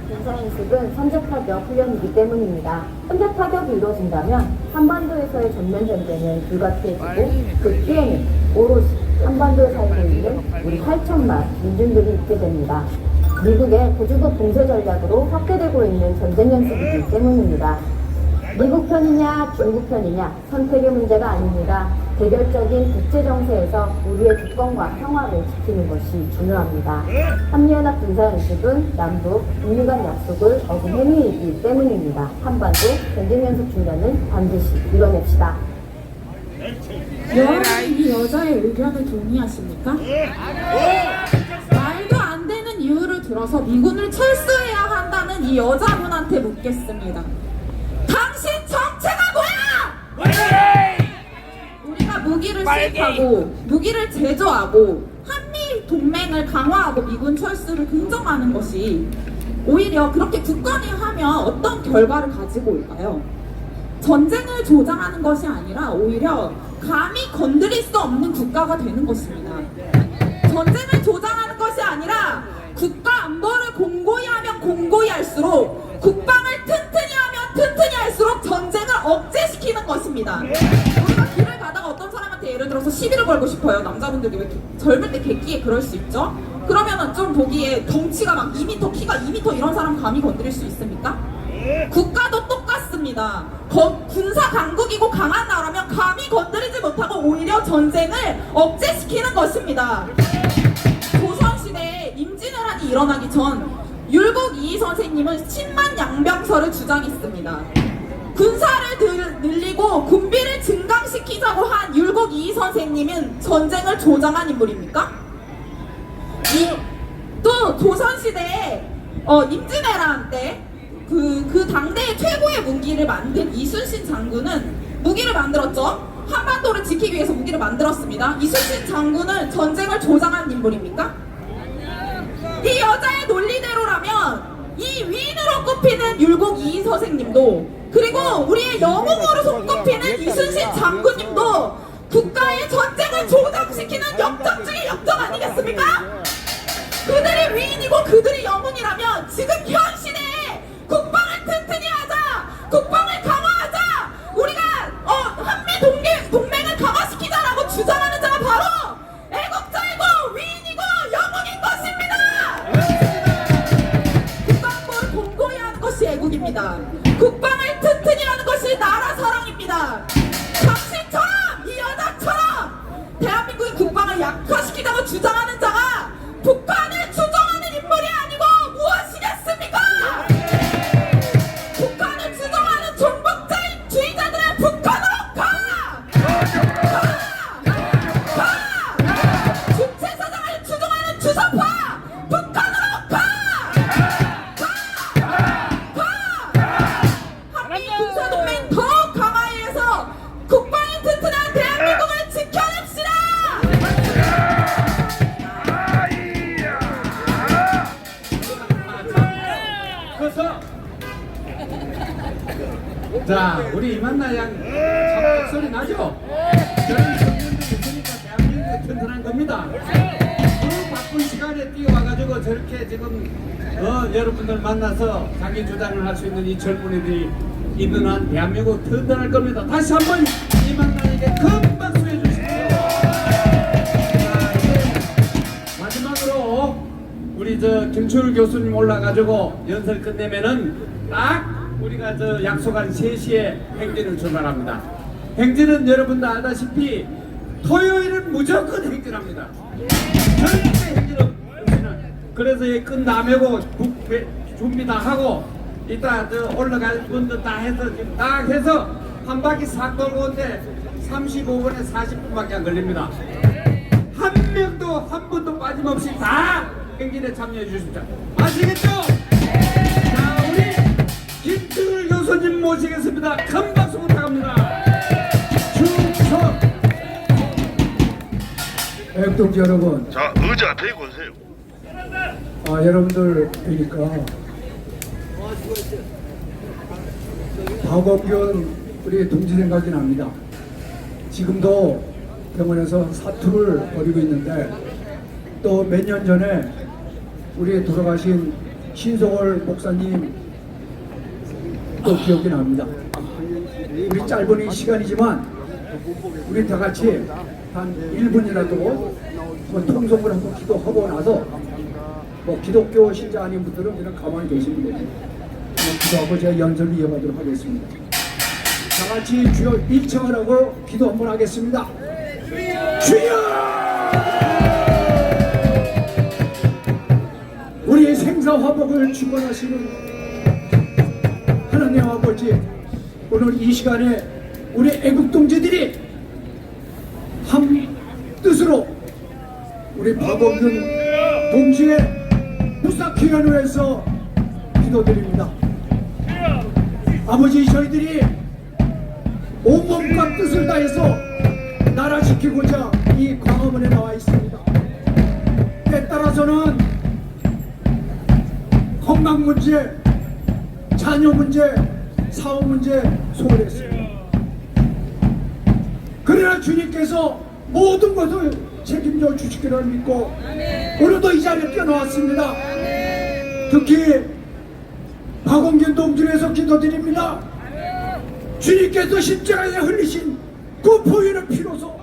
군사연습은 선제타격 훈련이기 때문입니다. 선제타격이 이루어진다면 한반도에서의 전면전쟁은 불가피해지고 그 뒤에는 오롯이 한반도에 살고 있는 우리 8천만 민중들이 있게 됩니다. 미국의 고주국 봉쇄 전략으로 확대되고 있는 전쟁 연습이기 때문입니다. 미국 편이냐 중국 편이냐 선택의 문제가 아닙니다. 개별적인 국제 정세에서 우리의 주권과 평화를 지키는 것이 중요합니다. 한미연합 군사연습은 남북 북미 간 약속을 어긴 행위이기 때문입니다. 한반도 전쟁 연습 중단은 반드시 이뤄냅시다. 여러분이 이 여자의 의견을 동의하십니까? 말도 안 되는 이유를 들어서 미군을 철수해야 한다는 이 여자분한테 묻겠습니다. 당신 정체가 뭐야? 우리가 무기를 수입하고 무기를 제조하고 한미 동맹을 강화하고 미군 철수를 긍정하는 것이 오히려 그렇게 굳건히 하면 어떤 결과를 가지고 올까요? 전쟁을 조장하는 것이 아니라 오히려 감히 건드릴 수 없는 국가가 되는 것입니다. 전쟁을 조장하는 것이 아니라 국가 안보를 공고히 하면 공고히 할수록 국방을 튼튼히 하면 튼튼히 할수록 전쟁을 억제시키는 것입니다. 우리가 길을 가다가 어떤 사람한테 예를 들어서 시비를 걸고 싶어요. 남자분들이 왜 이렇게 젊을 때 객기에 그럴 수 있죠? 그러면은 좀 보기에 덩치가 막 2m, 키가 2m 이런 사람 감히 건드릴 수 있습니까? 국가도 똑같습니다. 군사 강국이고 강한 나라면 감히 건드리지 못하고 오히려 전쟁을 억제시키는 것입니다. 조선시대에 임진왜란이 일어나기 전 율곡 이이 선생님은 10만 양병설을 주장했습니다. 군사를 늘리고 군비를 증강시키자고 한 율곡 이이 선생님은 전쟁을 조장한 인물입니까? 또 조선시대에 임진왜란 때 그 당대의 최고의 무기를 만든 이순신 장군은 무기를 만들었죠. 한반도를 지키기 위해서 무기를 만들었습니다. 이순신 장군은 전쟁을 조장한 인물입니까? 이 여자의 논리대로라면 이 위인으로 꼽히는 율곡 이이 선생님도 그리고 우리의 영웅으로 손꼽히는 이순신 장군님도 국가의 전쟁을 조장시키는 역적 중에 역적 아니겠습니까? 그들이 위인이고 그들이 영웅이라면 지금 현 시대에 국방을 튼튼히 하자, 국방을 강화하자, 우리가 한미 동맹을 강화시키자라고 주장하는 자가 바로 애국자이고 위인이고 영웅인 것입니다. 국방부를 공고히 하는 것이 애국입니다. 국방을 튼튼히 하는 것이 나라 사랑입니다. 당신처럼 이 여자처럼 대한민국의 국방을 약화시키자고 주장하는 자가 북한을 추종하는 인물이 아니고 무엇이겠습니까? 북한을 추종하는 종북주의자들은 북한으로 가! 주체사상을 추종하는 주사파 북한으로 가! 한미 군사동맹 더욱 강화해서 국방이 튼튼한 대한민국을 지켜냅시다! 자, 우리 이만나 양 참 목소리 나죠? 저런 청년들이 있으니까 대한민국이 튼튼한 겁니다. 그 바쁜 시간에 뛰어와가지고 저렇게 지금 여러분들 만나서 자기 주장을 할 수 있는 이 젊은이들이 있는 한 대한민국 튼튼할 겁니다. 다시 한번 이만나에게 큰 박수 해주십시오. 자, 이제 마지막으로 우리 김철 교수님 올라가지고 연설 끝내면은 딱 우리가 약속한 3시에 행진을 출발합니다. 행진은 여러분도 알다시피 토요일은 무조건 행진합니다. 절대 행진 없이는. 그래서 이 끝나매고 준비 다 하고 이따 저 올라갈 분들 다 해서 지금 딱 해서 한 바퀴 싹 돌고 온데 35분에 40분밖에 안 걸립니다. 한 명도 한 분도 빠짐없이 다 행진에 참여해 주십시오. 아시겠죠? 자, 우리 김철 교수님 모시겠습니다. 큰 박수 부탁합니다. 충성. 애국동지 여러분, 자, 의자 대고 오세요. 여러분들 뵈니까 박원균 우리 동지 생각이 납니다. 지금도 병원에서 사투를 벌이고 있는데 또 몇 년 전에 우리 돌아가신 신성월 목사님 또 기억이 납니다. 우리 짧은 이 시간이지만 우리 다 같이 한 1분이라도 뭐 통성을 한번 기도하고 나서 뭐 기독교 신자 아닌 분들은 그냥 가만히 계시면 되죠. 기도하고 제가 연설을 이어가도록 하겠습니다. 다 같이 주여 1청을 하고 기도 한번 하겠습니다. 주여! 우리의 생사화복을 주관하시는 하나님 아버지, 오늘 이 시간에 우리 애국동지들이 한 뜻으로 우리 박원균 동지의 무사귀환을 위해서 기도드립니다. 아버지, 저희들이 온몸과 뜻을 다해서 나라 지키고자 이 광화문에 나와 있습니다. 때에 따라서는 건강 문제, 자녀 문제, 사업 문제 소홀했습니다. 그러나 주님께서 모든 것을 책임져 주시기를 믿고 오늘도 이 자리에 뛰어나왔습니다. 특히 박원균 동지를 위해서 기도드립니다. 주님께서 십자가에 흘리신 그 보혈의 피로서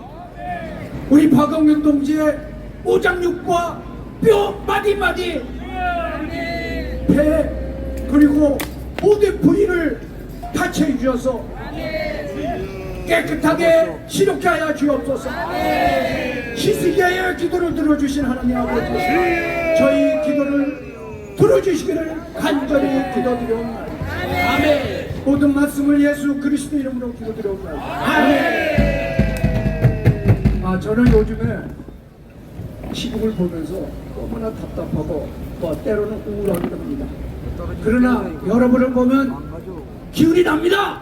우리 박원균 동지의 오장육과 뼈 마디마디, 배 그리고 모든 부위를 타치해 주셔서 깨끗하게 시력케 하여 주옵소서. 희생케 하여 기도를 들어주신 하나님 아버지, 저희 기도를 들어주시기를 간절히 기도드려옵나이다. 아멘. 모든 말씀을 예수 그리스도 이름으로 기도드려옵나이다. 아멘. 저는 요즘에 시국을 보면서 너무나 답답하고 또 때로는 우울하기도 합니다. 그러나 여러분을 보면 기운이 납니다.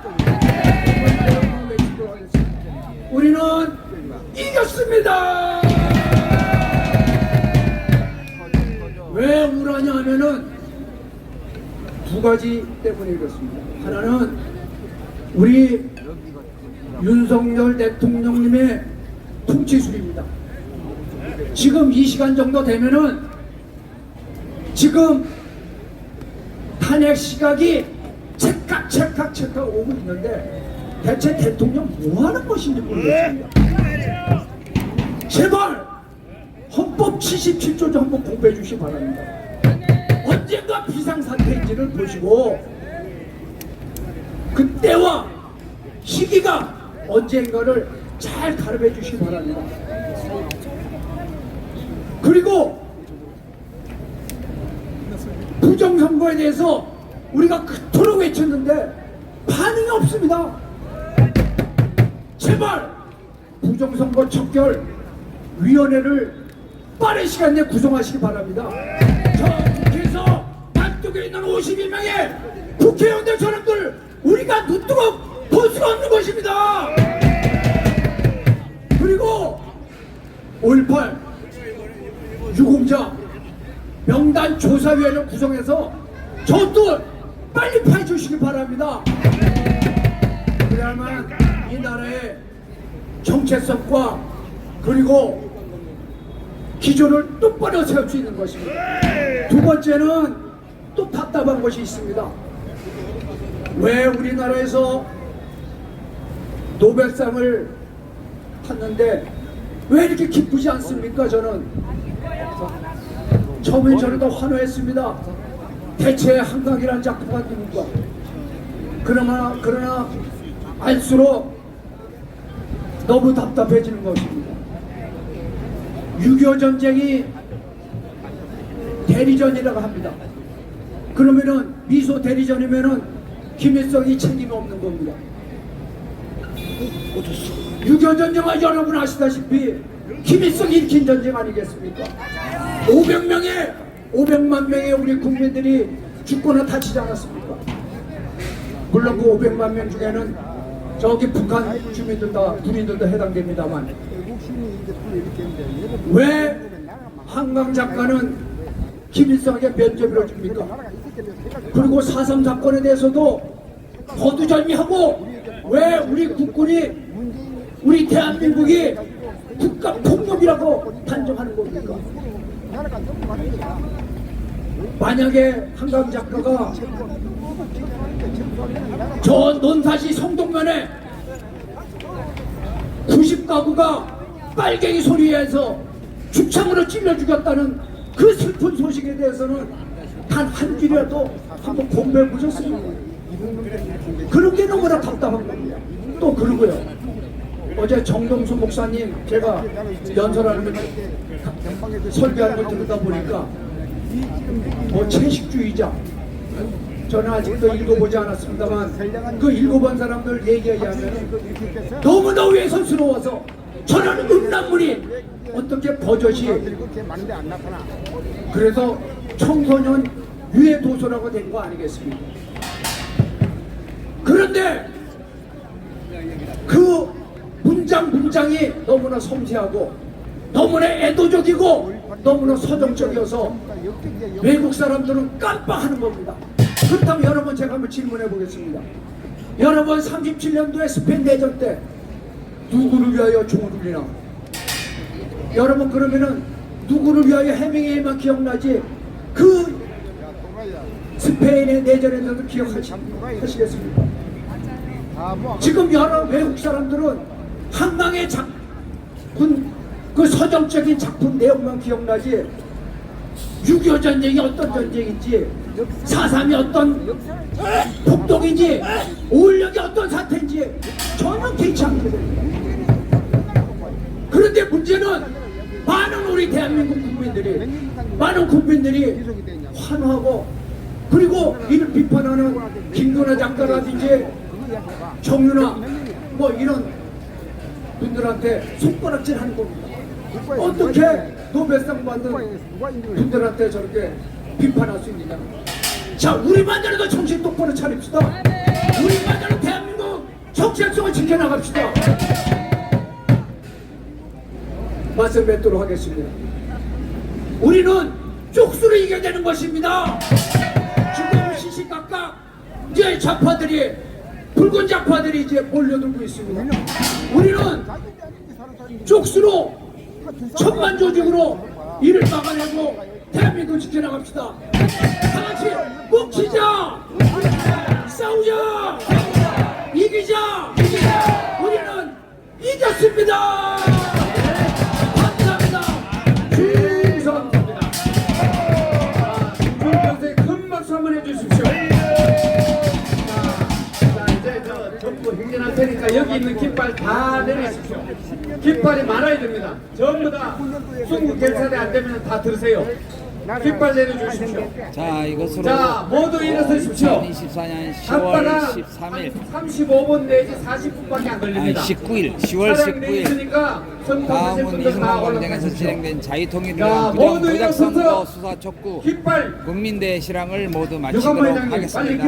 우리는 이겼습니다. 왜 우울하냐 하면은 두 가지 때문에 이렇습니다. 하나는 우리 윤석열 대통령님의 통치술입니다. 지금 이 시간 정도 되면은 지금 탄핵 시각이 찰칵 오고 있는데 대체 대통령 뭐 하는 것인지 모르겠습니다. 제발 헌법 77조 좀 한번 공부해 주시기 바랍니다. 언젠가 비상사태인지를 보시고 그때와 시기가 언젠가를 잘 가르쳐 주시기 바랍니다. 그리고 부정선거에 대해서 우리가 그토록 외쳤는데 반응이 없습니다. 제발 부정선거 척결위원회를 빠른 시간 내에 구성하시기 바랍니다. 저 국회에서 단독에 있는 52명의 국회의원들 저놈들 우리가 눈뜨고 볼 수가 없는 것입니다. 그리고 5.18 유공자 명단 조사위원회를 구성해서 저도 빨리 파해주시기 바랍니다. 그래야만 이 나라의 정체성과 그리고 기조를 똑바로 세울 수 있는 것입니다. 두 번째는 또 답답한 것이 있습니다. 왜 우리나라에서 노벨상을 탔는데 왜 이렇게 기쁘지 않습니까? 저는 처음엔 저는 환호했습니다. 대체 한강이라는 작품가 누군가. 그러나 알수록 너무 답답해지는 것입니다. 6.25 전쟁이 대리전이라고 합니다. 그러면은 미소 대리전이면은 김일성이 책임이 없는 겁니다. 6.25 전쟁은 여러분 아시다시피 김일성이 일으킨 전쟁 아니겠습니까? 500만 명의 우리 국민들이 죽거나 다치지 않았습니까? 물론 그 500만 명 중에는 저기 북한 주민들도 군인들도 해당됩니다만, 왜 한강 작가는 김일성에게 면죄부를 줍니까? 그리고 4.3 사건에 대해서도 거두절미하고 왜 우리 국군이, 우리 대한민국이 국가 폭력이라고 단정하는 겁니까? 만약에 한강 작가가 저 논사시 성동면에 90가구가 빨갱이 소리에서 죽창으로 찔러 죽였다는 그 슬픈 소식에 대해서는 단 한 줄이라도 한번 공부해 보셨습니까? 그런 게 너무나 답답한 겁니다. 또 그러고요, 어제 정동수 목사님 제가 연설하는 걸 설교하는 걸 들으다 보니까 뭐 채식주의자, 저는 아직도 읽어보지 않았습니다만 그 읽어본 사람들 얘기하면 너무나 외선스러워서 저는 음란물이 어떻게 버젓이, 그래서 청소년 유해 도서라고 된 거 아니겠습니까? 그런데 그 문장이 너무나 섬세하고 너무나 애도적이고 너무나 서정적이어서 외국 사람들은 깜빡하는 겁니다. 그렇다면 여러분, 제가 한번 질문해 보겠습니다. 여러분, 37년도에 스페인 내전 때 누구를 위하여 총을 울리나? 여러분, 그러면은 누구를 위하여 해밍웨이만 기억나지 그 스페인의 내전에서도 기억하시겠습니까? 지금 여러 외국 사람들은 한강의 그 서정적인 작품 내용만 기억나지 6.25 전쟁이 어떤 전쟁인지, 4.3이 어떤 폭동인지, 5.16이 어떤 사태인지 전혀 개의치 않게 됩니다. 그런데 문제는 많은 우리 대한민국 많은 국민들이 환호하고, 그리고 이를 비판하는 김근하 작가라든지 정윤아 뭐 이런 분들한테 손가락질 하는 겁니다. 어떻게 노벨상 받는 분들한테 저렇게 비판할 수 있느냐? 자, 우리만이라도 정신 똑바로 차립시다. 우리만이라도 대한민국 정체성을 지켜나갑시다. 말씀 맺도록 하겠습니다. 우리는 쪽수로 이겨내는 것입니다. 지금 시시각각 이제 좌파들이, 붉은 좌파들이 이제 몰려들고 있습니다. 우리는 쪽수로, 천만조직으로 이를 막아내고 대한민국을 지켜나갑시다. 다같이 뭉치자, 싸우자, 이기자. 우리는 이겼습니다. 감사합니다. 충성합니다. 김종변호사의 큰 박수 한번 해주십시오. 자, 이제 저 정부 행진할 테니까 여기 있는 깃발 다 내리십시오. 깃발이 많아야 됩니다. 전부 다 중국 결산이 안 되면 다 들으세요. 깃발 내려주십시오. 자, 이것으로 자, 모두 일어서십시오. 2024년 10월 아빠가 13일 35분 내지 40분밖에 안 걸립니다. 19일 10월 19일 다음은 이승만 광장에서 진행된 자유통일을 위한 부정부작선거 수사 촉구 깃발 국민대회 실황을 모두 여관부 마치도록 회장님, 하겠습니다.